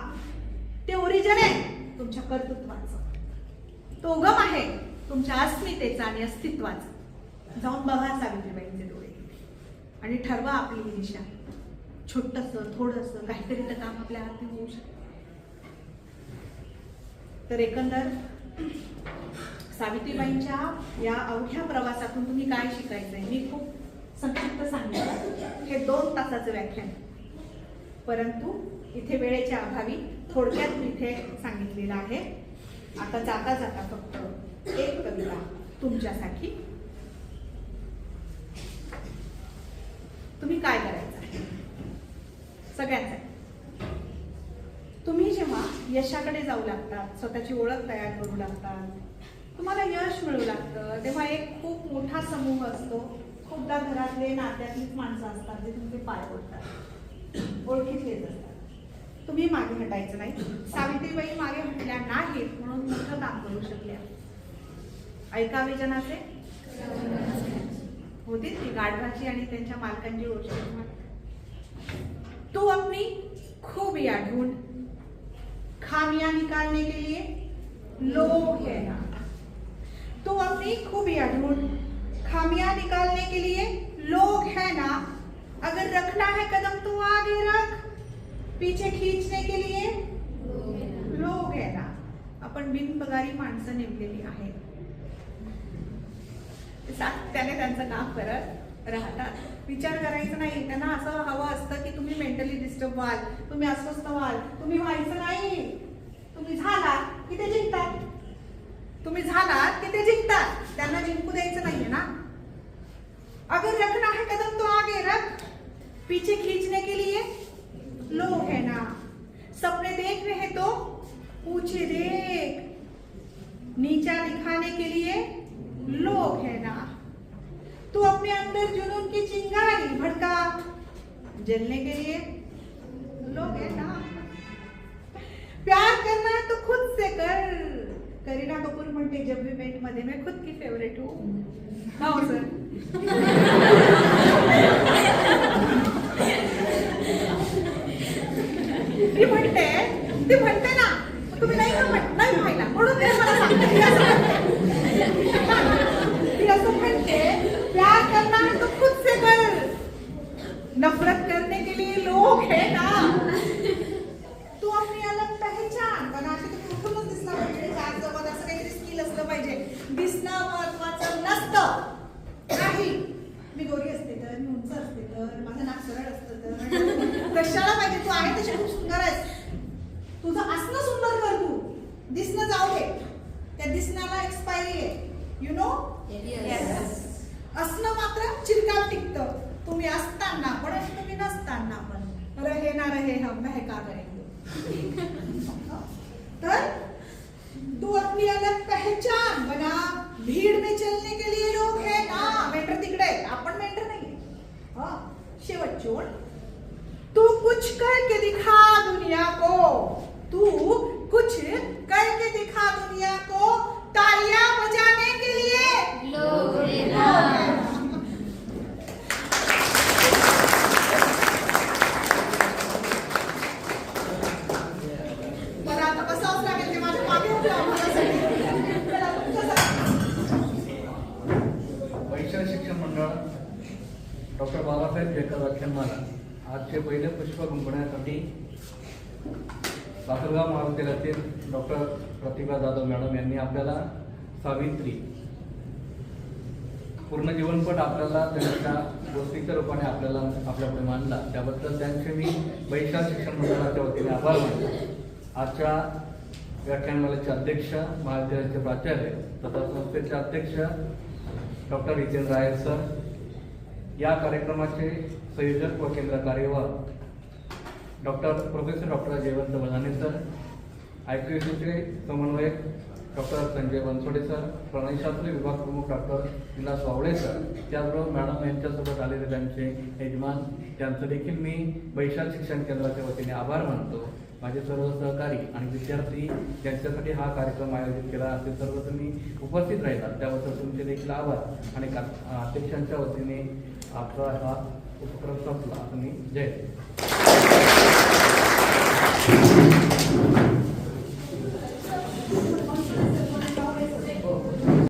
Speaker 1: ते ओरिजिन आहे तुमच्या कर्तृत्वाचं, तो उगम आहे तुमच्या अस्मितेचा आणि अस्तित्वाचा. जाऊन बघा सावित्रीबाईंचे डोळे आणि ठरवा आपली ही दिशा. छोटंसं थोडंसं काहीतरी तर काम आपल्या हाती होऊ शकतं. तर एकंदर सावित्रीबाईंच्या या अवघ्या प्रवासातून तुम्ही काय शिकायचंय, मी खूप संक्षिप्त सांगितलं. हे 2 तासाचं व्याख्यान, परंतु इथे वेळेच्या अभावी थोडक्यात मी इथे सांगितलेलं आहे. आता जाता जाता फक्त एक कविता तुमच्यासाठी. तुम्ही काय करायचं सगळ्यांसाठी. तुम्ही जेव्हा यशाकडे जाऊ लागतात, स्वतःची ओळख तयार करू लागतात, तुम्हाला यश मिळू लागतं, तेव्हा एक खूप मोठा समूह असतो. खूपदा घरातले नात्यातलीच माणसं असतात जे तुमचे पाय ओढतात, ओळखीतलेच असतात. तुम्ही मागे हटायचं नाही. सावित्रीबाई मागे हटल्या नाहीत म्हणून मोठं काम करू शकल्या. ऐकावे जनाचे होती ती गाढवाची आणि त्यांच्या मालकांची गोष्ट. तू अपनी खूबियां ढूंढ, खामियां निकालने के लिए लोग है ना. तू अपनी खूबियां ढूंढ, खामियां निकालने के लिए लोग है ना. अगर रखना है कदम तो आगे रख, पीछे खींचने के लिए लोग है ना. आपण बिनपगारी माणसं नेमलेली आहेत. त्याने त्यांचं काम करत राहतात. विचार करायचा नाही. त्यांना असं हवं असतं की तुम्ही मेंटली डिस्टर्ब व्हाल, तुम्ही अस्वस्थ व्हाल. तुम्ही व्हायचं नाही. तुम्ही झालात की ते जिंकतात. तुम्ही झालात की ते जिंकतात. त्यांना जिंकू द्यायचं नाहीये ना. अगर रखना है कदम तो आगे रख, पीछे खींचने के लिए लोग है ना. सपने देख रहे हैं तो ऊंचे देख, नीचा दिखाने के लिए लोग है ना. तू अपने अंदर जुनून की चिंगारी भड़का, जलने के लिए लोग है ना. प्यार करना है तो खुद से कर. करीना कपूर म्हणते जब भी मेट मध्ये मैं खुद की फेवरेट हूँ. हो सर. ती म्हणते ना, तुम्ही नाही पाहिला म्हणून ते मला सांगते. ती असं म्हणते प्यार करना है तो खुद से कर, नफरत करने के लिए लोग है ना. तू अपनी अलग पहचान बना. अशी तुम्ही उठूनच दिसला पाहिजे. चार जवळ असं काहीतरी स्किल असलं पाहिजे. दिसणं महत्वाचं नसतं. नाही मी गोरी असते तर, मी उंच असते तर, माझं नाक सरळ असतं तर कशाला पाहिजे. तू आहे तशी खूप सुंदर आहेस. तुझं असणं सुंदर कर. तू दिसणं जाऊ दे. त्या दिसण्याला एक्सपायरी आहे. You know. असणं मात्र चिरकाल टिकतं. तुम्ही असताना पण आणि तुम्ही नसताना पण. रहे ना रहे हम महका करेंगे. तर तू अपनी अलग पहचान बना. भीड़ में चलने के लिए लोग है ना. मेंटर तिकडे, आपण मेंटर नाहीये. हा शेवट जोड. तू कुछ करके दिखा दुनिया को. तू कुछ करके दिखा दुनिया को. तालियां बजाने के लिए
Speaker 2: लोग है ना.
Speaker 1: मला आता बसावंच लागेल. ते माझ्या मागे उभे आम्हालासाठी. चला, तुमच्यासाठी.
Speaker 4: वैशाली शिक्षण मंडळ डॉक्टर बाबासाहेब जेकर व्याख्यानमाला आजचे पहिले पुष्प गुंफण्यासाठी लासलगाव महाविद्यालयातील डॉक्टर प्रतिभा जाधव मॅडम यांनी आपल्याला सावित्री पूर्ण जीवनपट आपल्याला त्यांच्या गोष्टीच्या रूपाने आपल्याला आपल्यापुढे मांडला. त्याबद्दल त्यांचे मी वैशाली शिक्षण मंडळाच्या वतीने आभार मानतो. आजच्या व्याख्यानमालेचे अध्यक्ष, महाविद्यालयाचे प्राचार्य तथा संस्थेचे अध्यक्ष डॉक्टर हितेंद्र राय सर, या कार्यक्रमाचे संयोजक व केंद्र कार्यवाह प्रोफेसर डॉक्टर जयवंत बलाने सर, IQACचे समन्वयक डॉक्टर संजय बनसोडे सर, प्रणयशास्त्री विभाग प्रमुख डॉक्टर विलास वावळे सर, त्याचबरोबर मॅडम यांच्यासोबत आलेले त्यांचे यजमान, त्यांचं देखील मी वैशाली शिक्षण केंद्राच्या वतीने आभार मानतो. माझे सर्व सहकारी आणि विद्यार्थी ज्यांच्यासाठी हा कार्यक्रम आयोजित केला असे सर्व तुम्ही उपस्थित राहिलात त्याबद्दल तुमचे देखील आभार. आणि अध्यक्षांच्या वतीने आपला हा उपक्रम संपला. तुम्ही जय.